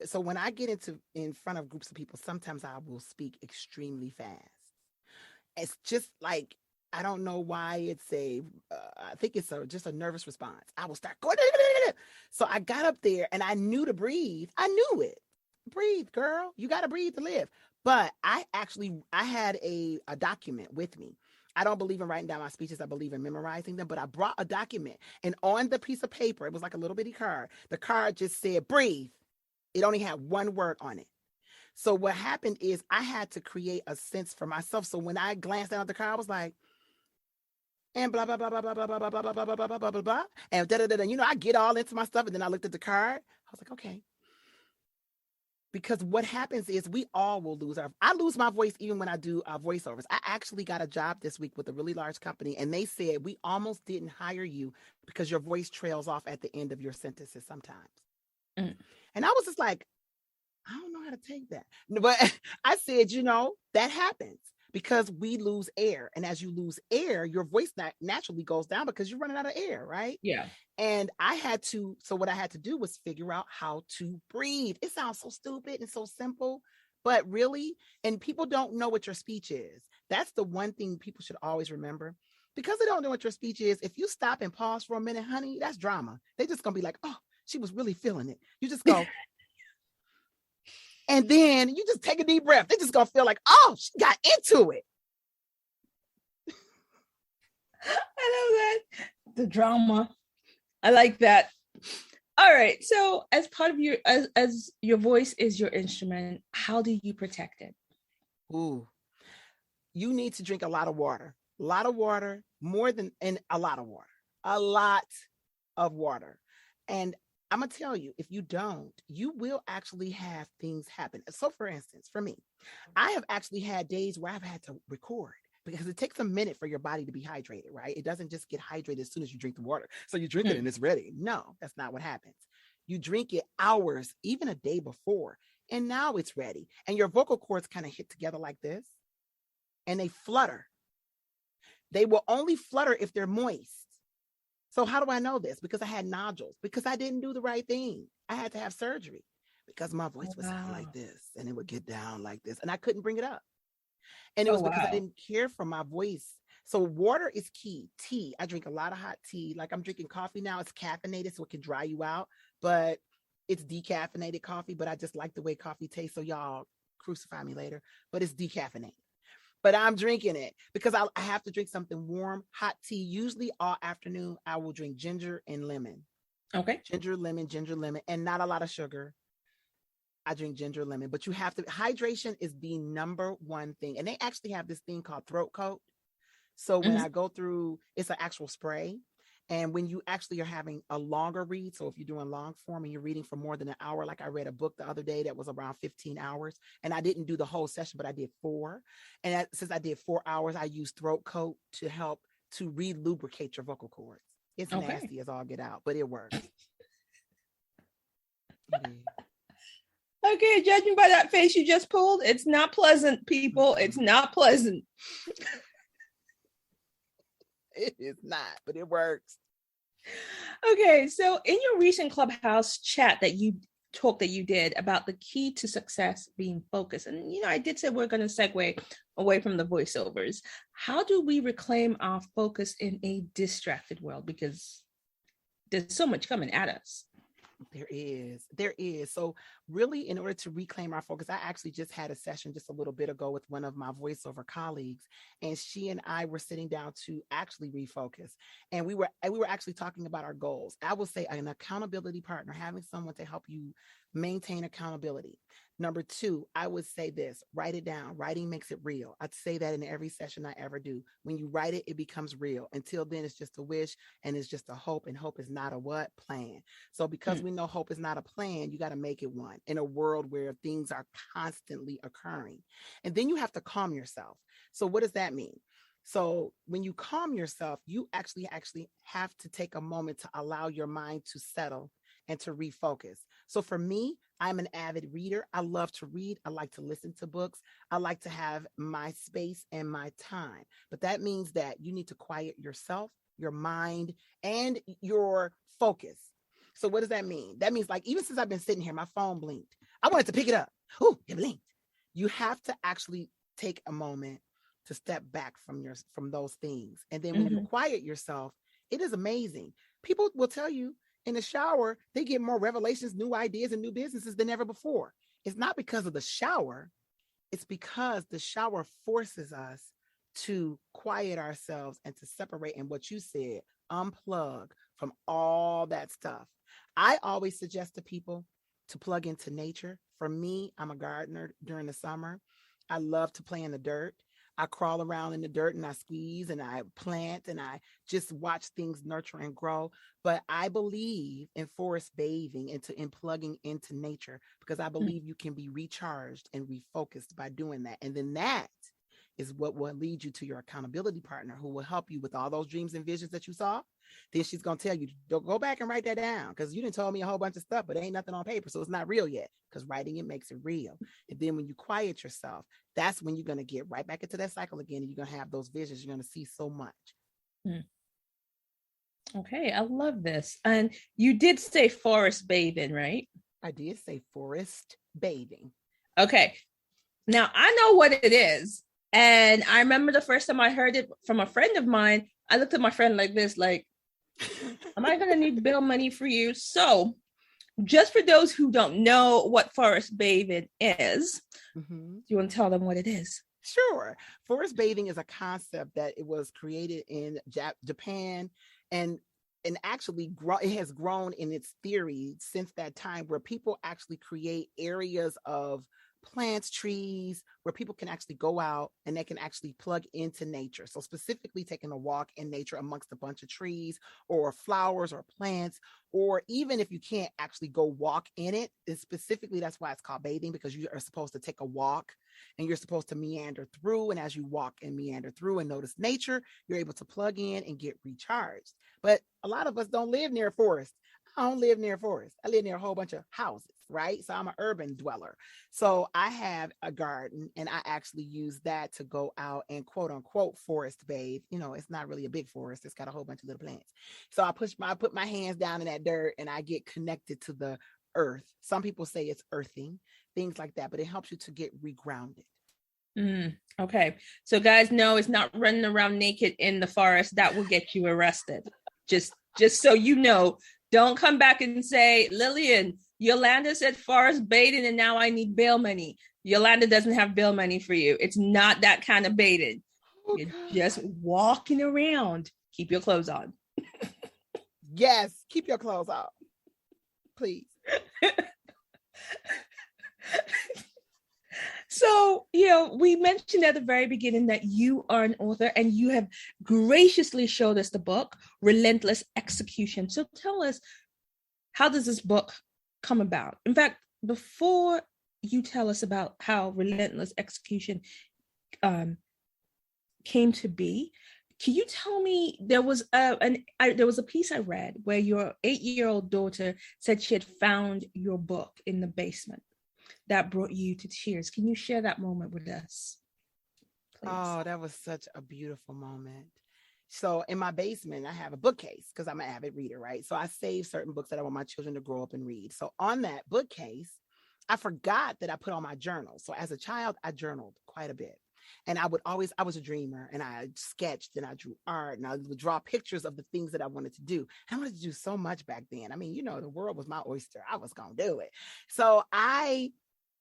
so when I get in front of groups of people, sometimes I will speak extremely fast. It's just like, I don't know why I think it's just a nervous response. I will start going. So I got up there and I knew to breathe. I knew it. Breathe, girl. You got to breathe to live. But I had a document with me. I don't believe in writing down my speeches. I believe in memorizing them. But I brought a document, and on the piece of paper, it was like a little bitty card. The card just said, breathe. It only had one word on it. So what happened is I had to create a sense for myself. So when I glanced down at the card, I was like, and blah, blah, blah, blah, blah, blah, blah, blah, blah, blah, blah, blah, blah, blah, blah. And I get all into my stuff. And then I looked at the card. I was like, okay. Because what happens is we all will I lose my voice even when I do voiceovers. I actually got a job this week with a really large company, and they said, we almost didn't hire you because your voice trails off at the end of your sentences sometimes. And I was just like, I don't know how to take that. But I said, that happens because we lose air. And as you lose air, your voice naturally goes down because you're running out of air, right? Yeah. And what I had to do was figure out how to breathe. It sounds so stupid and so simple, but really, and people don't know what your speech is. That's the one thing people should always remember. Because they don't know what your speech is, if you stop and pause for a minute, honey, that's drama. They're just going to be like, oh, she was really feeling it. You just go... And then you just take a deep breath. They're just going to feel like, oh, she got into it. I love that. The drama. I like that. All right. So as part of as your voice is your instrument, how do you protect it? Ooh, you need to drink a lot of water. A lot of water, a lot of water. A lot of water. And I'm going to tell you, if you don't, you will actually have things happen. So for instance, for me, I have actually had days where I've had to record because it takes a minute for your body to be hydrated, right? It doesn't just get hydrated as soon as you drink the water. So you drink it and it's ready. No, that's not what happens. You drink it hours, even a day before, and now it's ready. And your vocal cords kind of hit together like this and they flutter. They will only flutter if they're moist. So how do I know this? Because I had nodules, because I didn't do the right thing. I had to have surgery because my voice would sound like this and it would get down like this and I couldn't bring it up. And it was because I didn't care for my voice. So water is key. Tea, I drink a lot of hot tea. Like I'm drinking coffee now. It's caffeinated so it can dry you out, but it's decaffeinated coffee. But I just like the way coffee tastes. So y'all crucify me later, but it's decaffeinated. But I'm drinking it because I have to drink something warm, hot tea. Usually all afternoon, I will drink ginger and lemon. Okay. Ginger, lemon, and not a lot of sugar. I drink ginger, lemon, but you have to, hydration is the number one thing. And they actually have this thing called throat coat. So when I go through, it's an actual spray. And when you actually are having a longer read, so if you're doing long form and you're reading for more than an hour, like I read a book the other day that was around 15 hours, and I didn't do the whole session, but I did 4. And since I did 4 hours, I used throat coat to help to re-lubricate your vocal cords. It's nasty as all get out, but it works. Okay, judging by that face you just pulled, it's not pleasant, people. It's not pleasant. It is not, but it works. Okay, so in your recent Clubhouse chat that you did about the key to success being focused, and I did say we're going to segue away from the voiceovers. How do we reclaim our focus in a distracted world? Because there's so much coming at us. There is. So really, in order to reclaim our focus, I actually just had a session just a little bit ago with one of my voiceover colleagues, and she and I were sitting down to actually refocus. And we were actually talking about our goals. I will say an accountability partner, having someone to help you maintain accountability. Number 2, I would say this, write it down. Writing makes it real. I'd say that in every session I ever do. When you write it, it becomes real. Until then, it's just a wish and it's just a hope, and hope is not a what? Plan. So because we know hope is not a plan, you got to make it one in a world where things are constantly occurring. And then you have to calm yourself. So what does that mean? So when you calm yourself, you actually have to take a moment to allow your mind to settle and to refocus. So for me, I'm an avid reader. I love to read. I like to listen to books. I like to have my space and my time. But that means that you need to quiet yourself, your mind, and your focus. So what does that mean? That means, like, even since I've been sitting here, my phone blinked. I wanted to pick it up. Oh, it blinked. You have to actually take a moment to step back from those things. And then when you quiet yourself, it is amazing. People will tell you, in the shower, they get more revelations, new ideas, and new businesses than ever before. It's not because of the shower. It's because the shower forces us to quiet ourselves and to separate, and what you said, unplug from all that stuff. I always suggest to people to plug into nature. For me, I'm a gardener during the summer. I love to play in the dirt. I crawl around in the dirt and I squeeze and I plant and I just watch things nurture and grow. But I believe in forest bathing and in plugging into nature, because I believe you can be recharged and refocused by doing that. And then that is what will lead you to your accountability partner, who will help you with all those dreams and visions that you saw. Then she's going to tell you, don't go back and write that down, because you didn't tell me a whole bunch of stuff, but ain't nothing on paper. So it's not real yet, because writing it makes it real. And then when you quiet yourself, that's when you're going to get right back into that cycle again. And you're going to have those visions. You're going to see so much. Okay, I love this. And you did say forest bathing, right? I did say forest bathing. Okay. Now I know what it is. And I remember the first time I heard it from a friend of mine, I looked at my friend like this, like, am I going to need bill money for you? So just for those who don't know what forest bathing is, do you want to tell them what it is? Sure. Forest bathing is a concept that it was created in Japan, and actually it has grown in its theory since that time, where people actually create areas of plants, trees, where people can actually go out and they can actually plug into nature. So specifically taking a walk in nature amongst a bunch of trees or flowers or plants, or even if you can't actually go walk in it, it's specifically, that's why it's called bathing, because you are supposed to take a walk and you're supposed to meander through. And as you walk and meander through and notice nature, you're able to plug in and get recharged. But a lot of us don't live near a forest. I don't live near a forest. I live near a whole bunch of houses, right? So I'm an urban dweller. So I have a garden and I actually use that to go out and quote unquote forest bathe. You know, it's not really a big forest. It's got a whole bunch of little plants. So I put my hands down in that dirt and I get connected to the earth. Some people say it's earthing, things like that, but it helps you to get regrounded. Okay. So guys, no, it's not running around naked in the forest. That will get you arrested. Just so you know, don't come back and say, Lillian, Yolanda said forest bathing and now I need bail money. Yolanda doesn't have bail money for you. It's not that kind of bathing. You're just walking around. Keep your clothes on. Yes, keep your clothes on, please. So, we mentioned at the very beginning that you are an author and you have graciously showed us the book, Relentless Execution. So tell us, how does this book come about? In fact, before you tell us about how Relentless Execution came to be, can you tell me, there was a piece I read where your 8-year-old daughter said she had found your book in the basement that brought you to tears. Can you share that moment with us, please? Oh, that was such a beautiful moment. So in my basement, I have a bookcase because I'm an avid reader, right? So I save certain books that I want my children to grow up and read. So on that bookcase, I forgot that I put on my journal. So as a child, I journaled quite a bit. And I was a dreamer and I sketched and I drew art and I would draw pictures of the things that I wanted to do. I wanted to do so much back then. I mean, the world was my oyster. I was going to do it. So I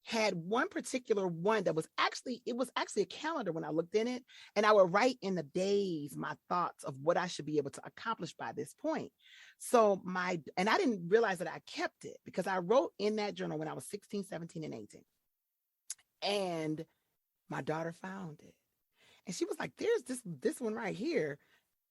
had one particular one that was actually a calendar when I looked in it, and I would write in the days my thoughts of what I should be able to accomplish by this point. So and I didn't realize that I kept it because I wrote in that journal when I was 16, 17, and 18. And my daughter found it. And she was like, there's this one right here.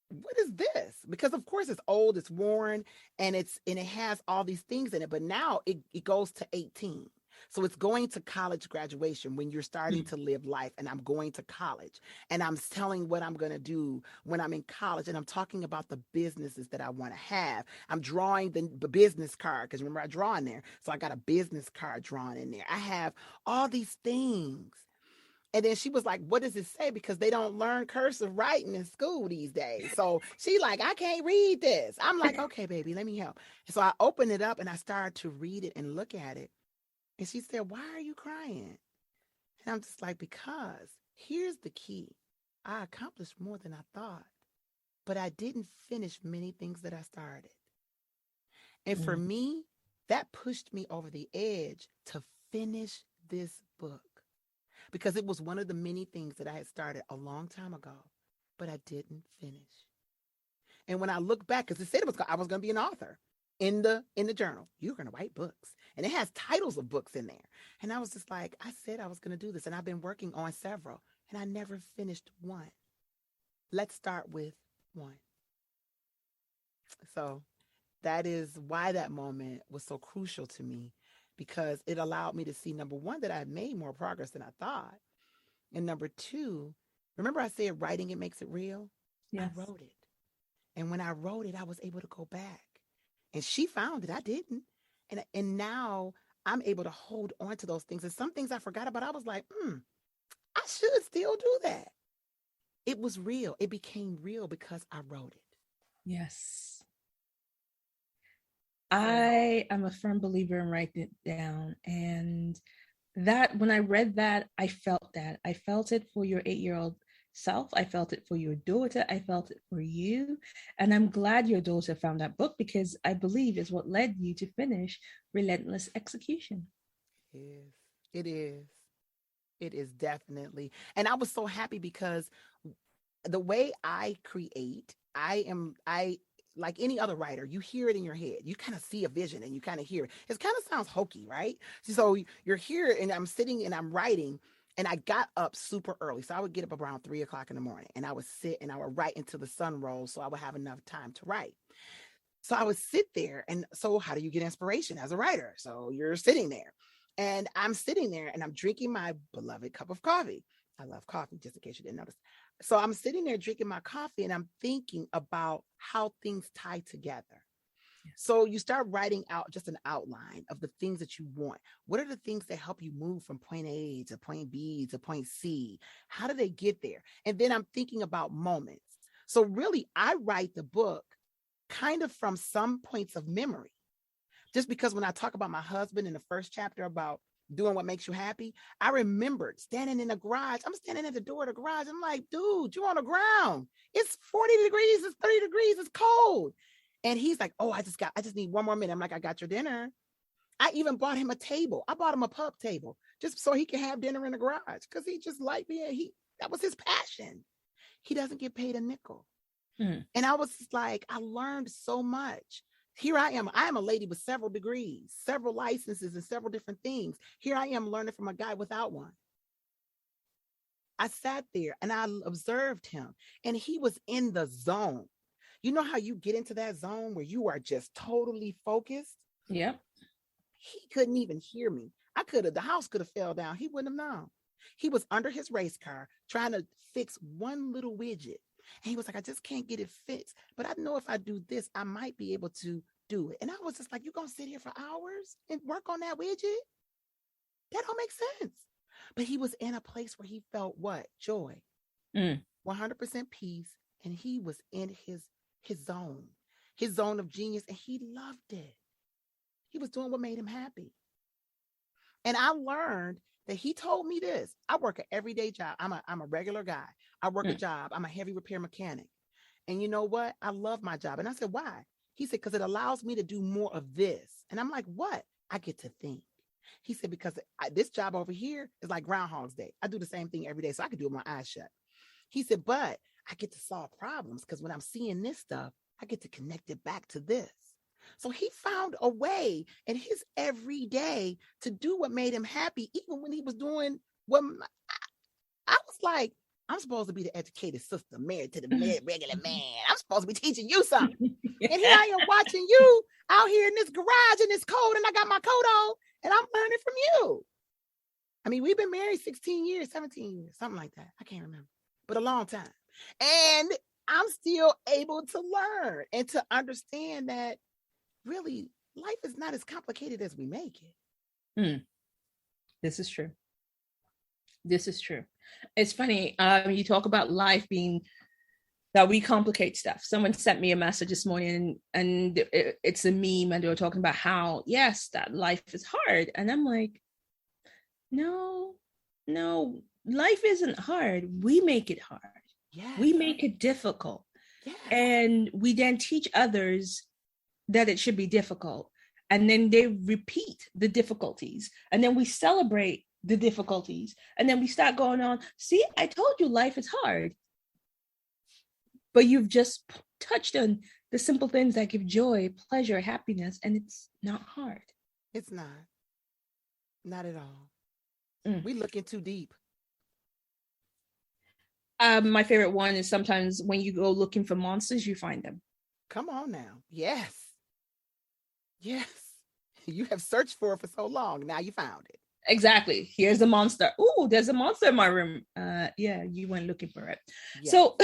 What is this? Because of course it's old, it's worn, and it has all these things in it, but now it goes to 18. So it's going to college graduation when you're starting to live life, and I'm going to college and I'm telling what I'm going to do when I'm in college. And I'm talking about the businesses that I want to have. I'm drawing the business card because remember I draw in there. So I got a business card drawn in there. I have all these things. And then she was like, what does it say? Because they don't learn cursive writing in school these days. So she like, I can't read this. I'm like, okay, baby, let me help. And so I opened it up and I started to read it and look at it. And she said, why are you crying? And I'm just like, because here's the key. I accomplished more than I thought, but I didn't finish many things that I started. And for me, that pushed me over the edge to finish this book because it was one of the many things that I had started a long time ago, but I didn't finish. And when I look back, because it said I was going to be an author. In the journal, you're going to write books. And it has titles of books in there. And I was just like, I said I was going to do this. And I've been working on several. And I never finished one. Let's start with one. So that is why that moment was so crucial to me. Because it allowed me to see, number one, that I had made more progress than I thought. And number two, remember I said writing it makes it real? Yes. I wrote it. And when I wrote it, I was able to go back. And she found it. I didn't. And now I'm able to hold on to those things. And some things I forgot about, I was like, I should still do that. It was real. It became real because I wrote it. Yes. I am a firm believer in writing it down. And that when I read that, I felt that. I felt it for your 8-year-old self. I felt it for your daughter. I felt it for you. And I'm glad your daughter found that book because I believe is what led you to finish Relentless Execution. It is. It is definitely. And I was so happy because the way I create, like any other writer, you hear it in your head. You kind of see a vision and you kind of hear it. It kind of sounds hokey, right? So you're here and I'm sitting and I'm writing, and I got up super early. So I would get up around 3 o'clock in the morning, and I would sit and I would write until the sun rose, so I would have enough time to write. So I would sit there. And so how do you get inspiration as a writer? So you're sitting there, and I'm sitting there and I'm drinking my beloved cup of coffee. I love coffee, just in case you didn't notice. So I'm sitting there drinking my coffee and I'm thinking about how things tie together. So you start writing out just an outline of the things that you want. What are the things that help you move from point A to point B to point C? How do they get there? And then I'm thinking about moments. So really, I write the book kind of from some points of memory. Just because when I talk about my husband in the first chapter about doing what makes you happy, I remembered standing in the garage. I'm standing at the door of the garage. I'm like, dude, you're on the ground. It's 40 degrees. It's 30 degrees. It's cold. And he's like, oh, I just need one more minute. I'm like, I got your dinner. I even bought him a table. I bought him a pub table just so he can have dinner in the garage, because he just liked me. That was his passion. He doesn't get paid a nickel. And I was like, I learned so much. Here I am a lady with several degrees, several licenses, and several different things. Here I am learning from a guy without one. I sat there and I observed him, and he was in the zone. You know how you get into that zone where you are just totally focused? Yep. He couldn't even hear me. The house could have fell down. He wouldn't have known. He was under his race car trying to fix one little widget. And he was like, I just can't get it fixed. But I know if I do this, I might be able to do it. And I was just like, you're going to sit here for hours and work on that widget? That don't make sense. But he was in a place where he felt what? Joy. 100% peace. And he was in his zone of genius, and he loved it. He was doing what made him happy. And I learned that he told me this. I work an everyday job. I'm a regular guy. I work a job. I'm a heavy repair mechanic. And you know what? I love my job. And I said, why? He said, because it allows me to do more of this. And I'm like, what? I get to think. He said, because this job over here is like Groundhog's Day. I do the same thing every day, so I can do it with my eyes shut. He said, but I get to solve problems, because when I'm seeing this stuff, I get to connect it back to this. So he found a way in his every day to do what made him happy, even when he was doing what I was like, I'm supposed to be the educated sister married to the regular man. I'm supposed to be teaching you something. And here I am watching you out here in this garage in this cold, and I got my coat on, and I'm learning from you. I mean, we've been married 16 years, 17 years, something like that. I can't remember, but a long time. And I'm still able to learn and to understand that really life is not as complicated as we make it. This is true. It's funny. You talk about life being that we complicate stuff. Someone sent me a message this morning, and it's a meme, and they were talking about how, yes, that life is hard. And I'm like, no, life isn't hard. We make it hard. Yes. We make it difficult. Yes. And we then teach others that it should be difficult. And then they repeat the difficulties. And then we celebrate the difficulties. And then we start going on, see, I told you life is hard. But you've just touched on the simple things that give joy, pleasure, happiness, and it's not hard. It's not. Not at all. We looking too deep. My favorite one is sometimes when you go looking for monsters, you find them. Come on now. Yes. You have searched for it for so long. Now you found it. Exactly. Here's a monster. Oh, there's a monster in my room. Yeah, you went looking for it. Yes. So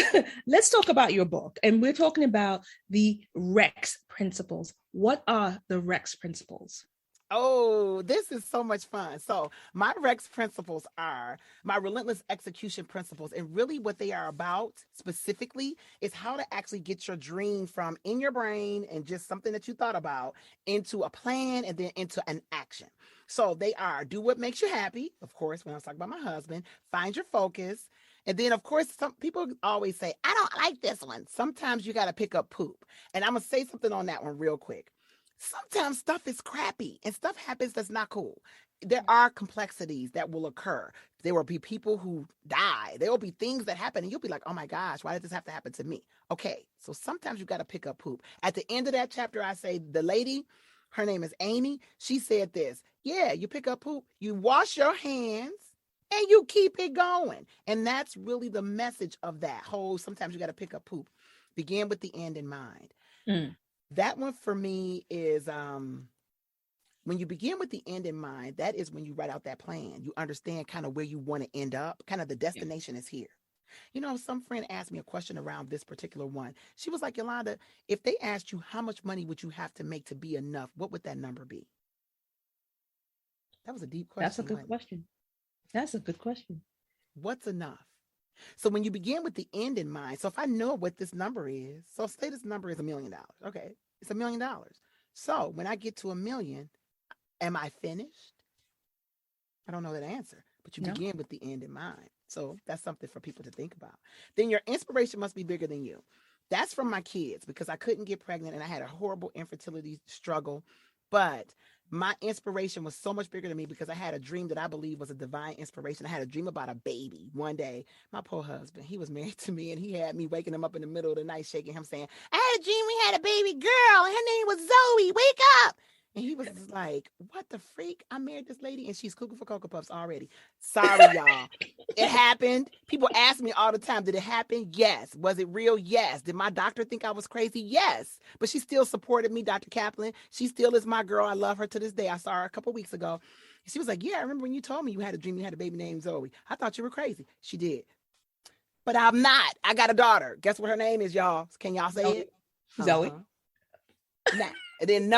let's talk about your book. And we're talking about the REX principles. What are the REX principles? Oh, this is so much fun. So my REX principles are my relentless execution principles. And really what they are about specifically is how to actually get your dream from in your brain and just something that you thought about into a plan and then into an action. So they are do what makes you happy. Of course, when I was talking about my husband, find your focus. And then, of course, some people always say, I don't like this one. Sometimes you got to pick up poop. And I'm going to say something on that one real quick. Sometimes stuff is crappy and stuff happens that's not cool. there are complexities that will occur. There will be people who die. There will be things that happen and you'll be like, oh my gosh, why did this have to happen to me? Okay, so sometimes you got to pick up poop. At the end of that chapter, I say the lady, her name is Amy. She said this, yeah, you pick up poop, you wash your hands and you keep it going. And that's really the message of that whole, sometimes you got to pick up poop. Begin with the end in mind. That one for me is, when you begin with the end in mind, that is when you write out that plan. You understand kind of where you want to end up, kind of the destination is here. You know, some friend asked me a question around this particular one. She was like, Yolanda, if they asked you how much money would you have to make to be enough, what would that number be? That was a deep question. That's a good question. That's a good question. What's enough? So when you begin with the end in mind, so if I know what this number is, so say this number is $1 million. Okay, it's $1 million. So when I get to 1 million, am I finished? I don't know that answer, but you begin with the end in mind. So that's something for people to think about. Then your inspiration must be bigger than you. That's from my kids because I couldn't get pregnant and I had a horrible infertility struggle. But my inspiration was so much bigger than me because I had a dream that I believe was a divine inspiration. I had a dream about a baby one day. My poor husband, he was married to me and he had me waking him up in the middle of the night, shaking him saying, I had a dream we had a baby girl and her name was Zoe. Wake up. And he was like, what the freak? I married this lady and she's cuckoo for Cocoa Puffs already. Sorry, y'all. It happened. People ask me all the time, did it happen? Yes. Was it real? Yes. Did my doctor think I was crazy? Yes. But she still supported me, Dr. Kaplan. She still is my girl. I love her to this day. I saw her a couple weeks ago. She was like, yeah, I remember when you told me you had a dream, you had a baby named Zoe. I thought you were crazy. She did. But I'm not. I got a daughter. Guess what her name is, y'all? Can y'all say it? Zoe. Nah. And then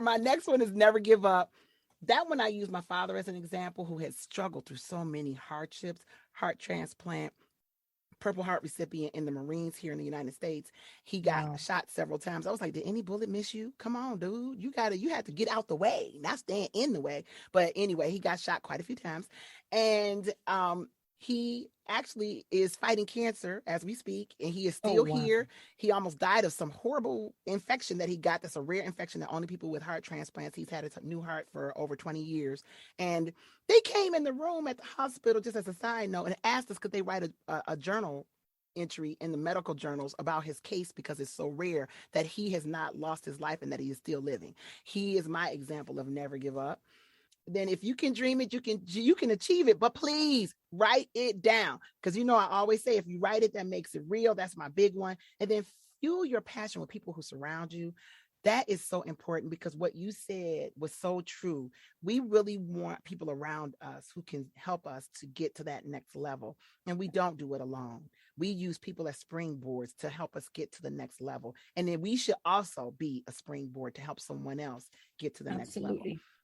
my next one is never give up. That one I use my father as an example, who has struggled through so many hardships, heart transplant, Purple Heart recipient in the Marines here in the United States. He got shot several times. I was like, did any bullet miss you? Come on, dude. You had to get out the way, not stand in the way. But anyway, he got shot quite a few times. And he actually is fighting cancer as we speak, and he is still here. He almost died of some horrible infection that he got. That's a rare infection that only people with heart transplants. He's had a new heart for over 20 years. And they came in the room at the hospital, just as a side note, and asked us, could they write a journal entry in the medical journals about his case because it's so rare that he has not lost his life and that he is still living. He is my example of never give up. Then if you can dream it, you can achieve it, but please write it down. Because I always say, if you write it, that makes it real. That's my big one. And then fuel your passion with people who surround you. That is so important because what you said was so true. We really want people around us who can help us to get to that next level. And we don't do it alone. We use people as springboards to help us get to the next level. And then we should also be a springboard to help someone else get to the next level.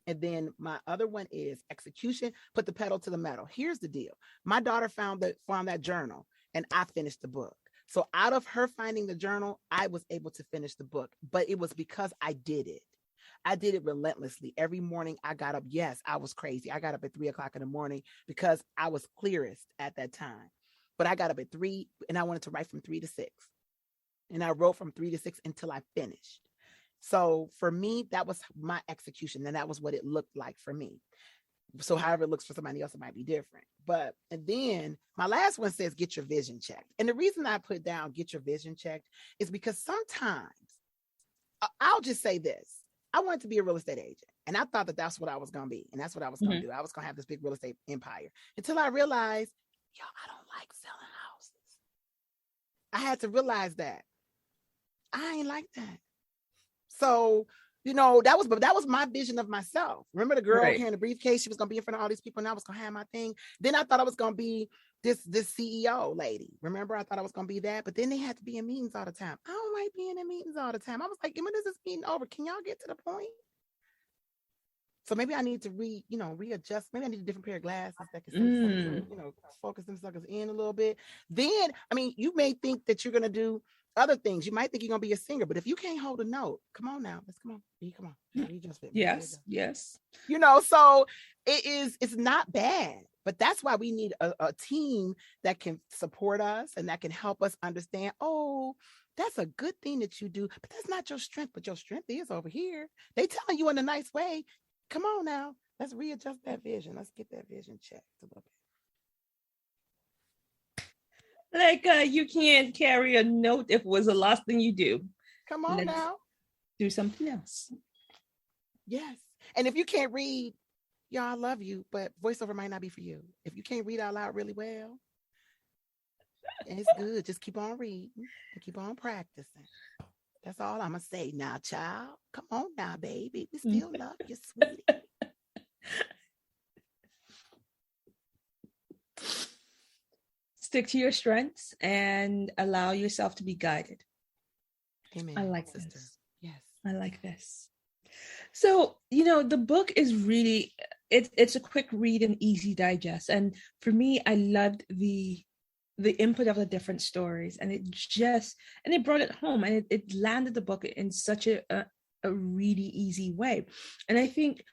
And then my other one is execution, put the pedal to the metal. Here's the deal. My daughter found that journal and I finished the book. So out of her finding the journal, I was able to finish the book, but it was because I did it. I did it relentlessly. Every morning I got up. Yes, I was crazy. I got up at 3:00 in the morning because I was clearest at that time. But I got up at 3 and I wanted to write from 3 to 6. And I wrote from 3 to 6 until I finished. So for me, that was my execution. And that was what it looked like for me. So however it looks for somebody else, it might be different. And then my last one says, get your vision checked. And the reason I put down, get your vision checked, is because sometimes I'll just say this. I wanted to be a real estate agent. And I thought that that's what I was going to be. And that's what I was going to do. I was going to have this big real estate empire until I realized, I don't like selling houses. I had to realize that I ain't like that. So, that was my vision of myself. Remember the girl here in the briefcase? She was going to be in front of all these people and I was going to have my thing. Then I thought I was going to be this CEO lady. Remember, I thought I was going to be that, but then they had to be in meetings all the time. I don't like being in meetings all the time. I was like, when is this meeting over? Can y'all get to the point? So maybe I need to readjust. Maybe I need a different pair of glasses that can, focus them suckers in a little bit. Then, you may think that you're going to do other things. You might think you're going to be a singer, but if you can't hold a note, come on now. Let's come on. You just fit me. Yes. So it's not bad, but that's why we need a team that can support us and that can help us understand, that's a good thing that you do, but that's not your strength, but your strength is over here. They telling you in a nice way. Come on now. Let's readjust that vision. Let's get that vision checked a little bit. Like you can't carry a note if it was the last thing you do. Come on now. Do something else. Yes. And if you can't read, y'all, I love you, but voiceover might not be for you. If you can't read out loud really well, and it's good, just keep on reading and keep on practicing. That's all I'm going to say. Now, child, come on now, baby. We still love you, sweetie. Stick to your strengths and allow yourself to be guided. Amen. I like sister. this. Yes. I like this. So, the book is really, it's a quick read and easy digest. And for me, I loved the input of the different stories, and it brought it home, and it landed the book in such a really easy way. And I think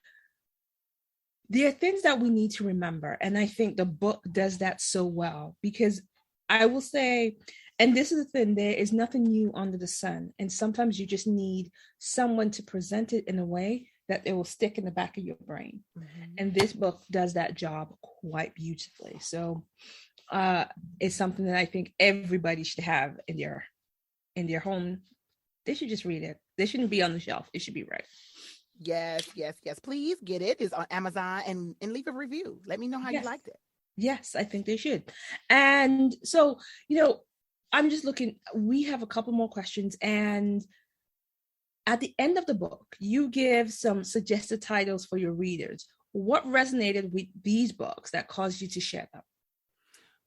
there are things that we need to remember. And I think the book does that so well, because I will say, and this is the thing, there is nothing new under the sun. And sometimes you just need someone to present it in a way that it will stick in the back of your brain. Mm-hmm. And this book does that job quite beautifully. So it's something that I think everybody should have in their home. They should just read it. They shouldn't be on the shelf. It should be right. Yes. Please get it. It's on Amazon and leave a review. Let me know how you liked it. Yes, I think they should. And so, I'm just looking, we have a couple more questions, and at the end of the book, you give some suggested titles for your readers. What resonated with these books that caused you to share them?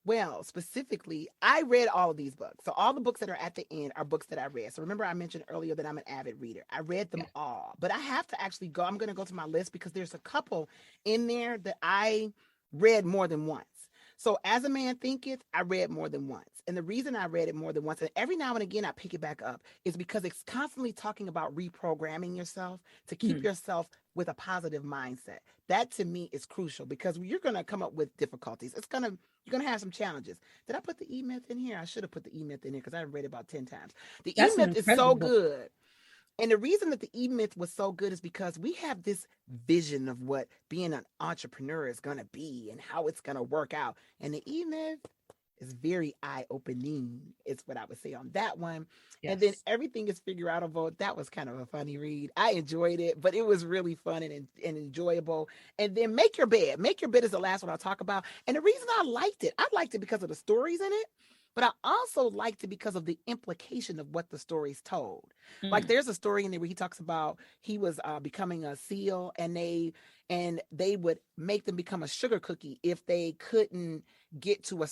Well, specifically, I read all of these books. So all the books that are at the end are books that I read. So remember I mentioned earlier that I'm an avid reader. I read them all, but I have to actually go. I'm going to go to my list because there's a couple in there that I read more than once. So As a Man Thinketh, I read more than once. And the reason I read it more than once, and every now and again I pick it back up, is because it's constantly talking about reprogramming yourself to keep yourself with a positive mindset. That to me is crucial, because you're going to come up with difficulties. You're going to have some challenges. Did I put the E-Myth in here? I should have put the E-Myth in here because I read it about 10 times. The E-Myth is so good. And the reason that the E-Myth was so good is because we have this vision of what being an entrepreneur is going to be and how it's going to work out. And the E-Myth is very eye-opening. It's what I would say on that one. Yes. And then Everything is Figureoutable. That was kind of a funny read. I enjoyed it, but it was really fun and enjoyable. And then Make Your Bed. Make Your Bed is the last one I'll talk about. And the reason I liked it because of the stories in it. But I also liked it because of the implication of what the stories told. Like there's a story in there where he talks about he was becoming a SEAL, and they would make them become a sugar cookie if they couldn't get to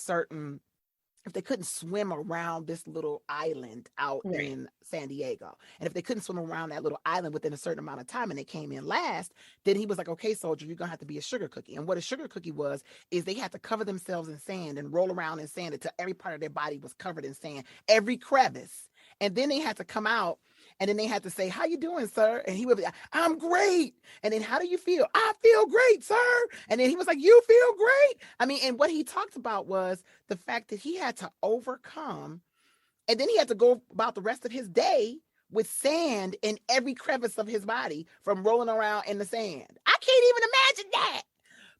if they couldn't swim around this little island out in San Diego. And if they couldn't swim around that little island within a certain amount of time and they came in last, then he was like, okay, soldier, you're going to have to be a sugar cookie. And what a sugar cookie was, is they had to cover themselves in sand and roll around in sand until every part of their body was covered in sand, every crevice. And then they had to come out, and then they had to say, how you doing, sir? And he would be like, I'm great. And then, how do you feel? I feel great, sir. And then he was like, you feel great? I mean, and what he talked about was the fact that he had to overcome, and then he had to go about the rest of his day with sand in every crevice of his body from rolling around in the sand. I can't even imagine that.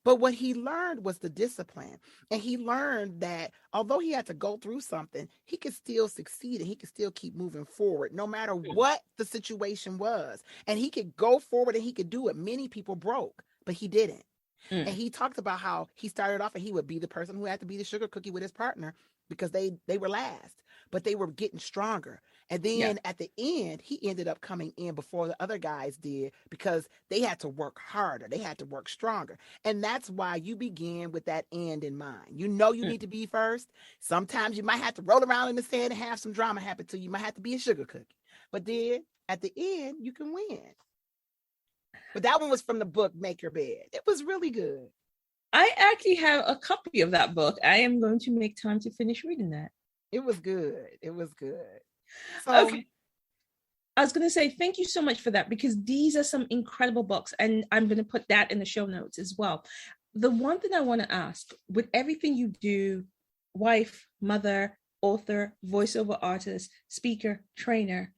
But what he learned was the discipline. And he learned that although he had to go through something, he could still succeed and he could still keep moving forward no matter what the situation was. And he could go forward and he could do it. Many people broke, but he didn't. And he talked about how he started off and he would be the person who had to be the sugar cookie with his partner because they were last, but they were getting stronger. And then at the end, he ended up coming in before the other guys did because they had to work harder. They had to work stronger. And that's why you begin with that end in mind. You know you need to be first. Sometimes you might have to roll around in the sand and have some drama happen to you. You might have to be a sugar cookie. But then at the end, you can win. But that one was from the book, Make Your Bed. It was really good. I actually have a copy of that book. I am going to make time to finish reading that. It was good. It was good. So, okay. I was going to say thank you so much for that, because these are some incredible books, and I'm going to put that in the show notes as well. The one thing I want to ask, with everything you do, wife, mother, author, voiceover artist, speaker, trainer,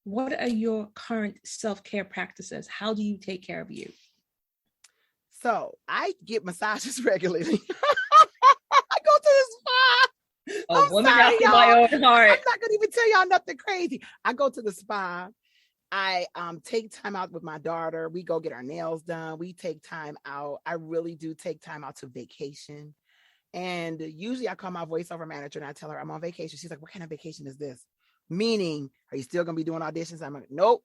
what are your current self-care practices? How do you take care of you? So I get massages regularly. I go to the spa. A woman sorry, after my own heart. I'm not gonna even tell y'all nothing crazy. I go to the spa. I take time out with my daughter. We go get our nails done. We take time out. I really do take time out to vacation. And usually I call my voiceover manager and I tell her I'm on vacation. She's like, what kind of vacation is this? Meaning, are you still going to be doing auditions? I'm like, nope.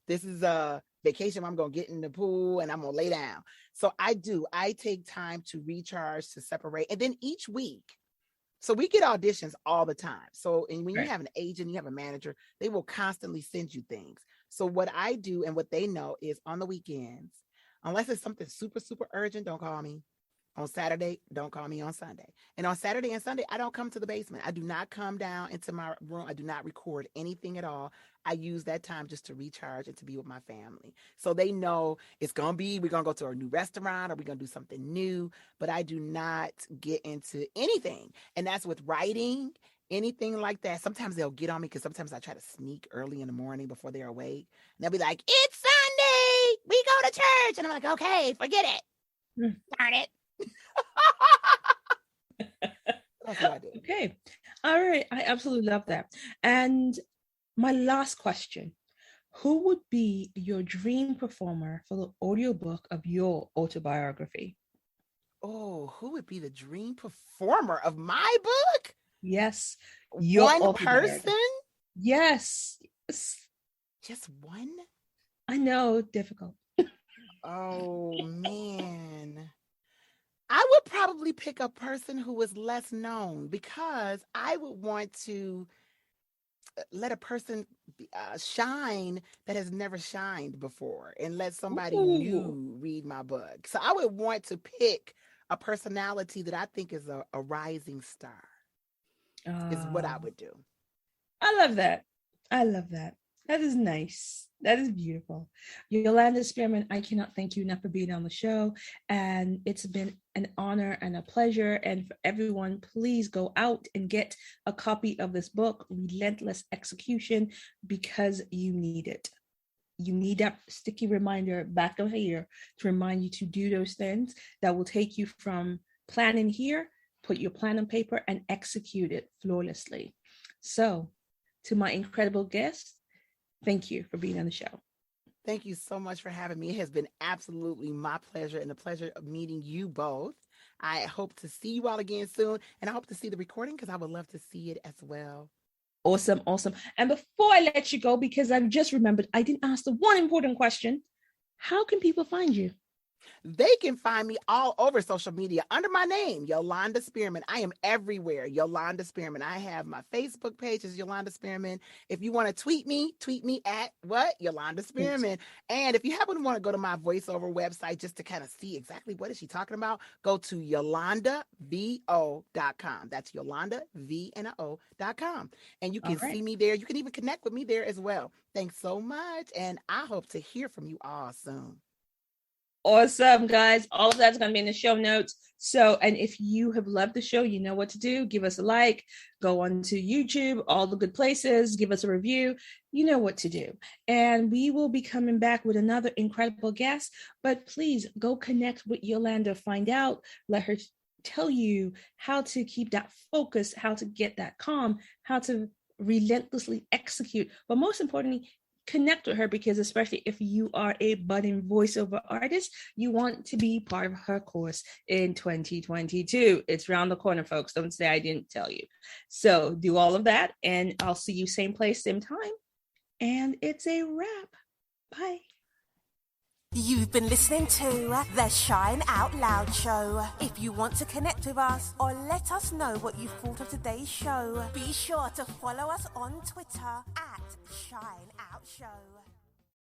This is a vacation where I'm going to get in the pool and I'm going to lay down. So I take time to recharge, to separate. And then each week, so we get auditions all the time. So and when you have an agent, you have a manager, they will constantly send you things. So what I do and what they know is on the weekends, unless it's something super, super urgent, don't call me. On Saturday, don't call me on Sunday. And on Saturday and Sunday, I don't come to the basement. I do not come down into my room. I do not record anything at all. I use that time just to recharge and to be with my family. So they know it's going to be, we're going to go to a new restaurant or we're going to do something new, but I do not get into anything. And that's with writing, anything like that. Sometimes they'll get on me because sometimes I try to sneak early in the morning before they're awake. And they'll be like, it's Sunday. We go to church. And I'm like, okay, forget it. Darn it. That's what I do. Okay. All right. I absolutely love that. And my last question, who would be your dream performer for the audiobook of your autobiography? Oh, who would be the dream performer of my book? Yes. One person? Yes. Just one? I know, difficult. Oh, man. I would probably pick a person who was less known because I would want to let a person shine that has never shined before and let somebody new read my book. So I would want to pick a personality that I think is a rising star is what I would do. I love that. I love that. That is nice. That is beautiful. Yolanda Spearman, I cannot thank you enough for being on the show. And it's been an honor and a pleasure. And for everyone, please go out and get a copy of this book, Relentless Execution, because you need it. You need that sticky reminder back of here to remind you to do those things that will take you from planning here, put your plan on paper, and execute it flawlessly. So, to my incredible guests, thank you for being on the show. Thank you so much for having me. It has been absolutely my pleasure and the pleasure of meeting you both. I hope to see you all again soon. And I hope to see the recording because I would love to see it as well. Awesome. Awesome. And before I let you go, because I've just remembered, I didn't ask the one important question. How can people find you? They can find me all over social media under my name, Yolanda Spearman. I am everywhere, Yolanda Spearman. I have my Facebook page is Yolanda Spearman. If you want to tweet me at what? Yolanda Spearman. And if you happen to want to go to my voiceover website just to kind of see exactly what is she talking about, go to yolandavo.com. That's yolandavo.com. And you can see me there. You can even connect with me there as well. Thanks so much. And I hope to hear from you all soon. Awesome, guys. All of that's going to be in the show notes. So, and if you have loved the show, you know what to do. Give us a like, go on to YouTube, all the good places, give us a review. You know what to do. And we will be coming back with another incredible guest. But please go connect with Yolanda, find out, let her tell you how to keep that focus, how to get that calm, how to relentlessly execute. But most importantly, connect with her, because especially if you are a budding voiceover artist, you want to be part of her course in 2022. It's around the corner, folks. Don't say I didn't tell you. So do all of that, and I'll see you same place, same time. And it's a wrap. Bye. You've been listening to The Shine Out Loud Show. If you want to connect with us or let us know what you thought of today's show, be sure to follow us on Twitter at Shine Out Show.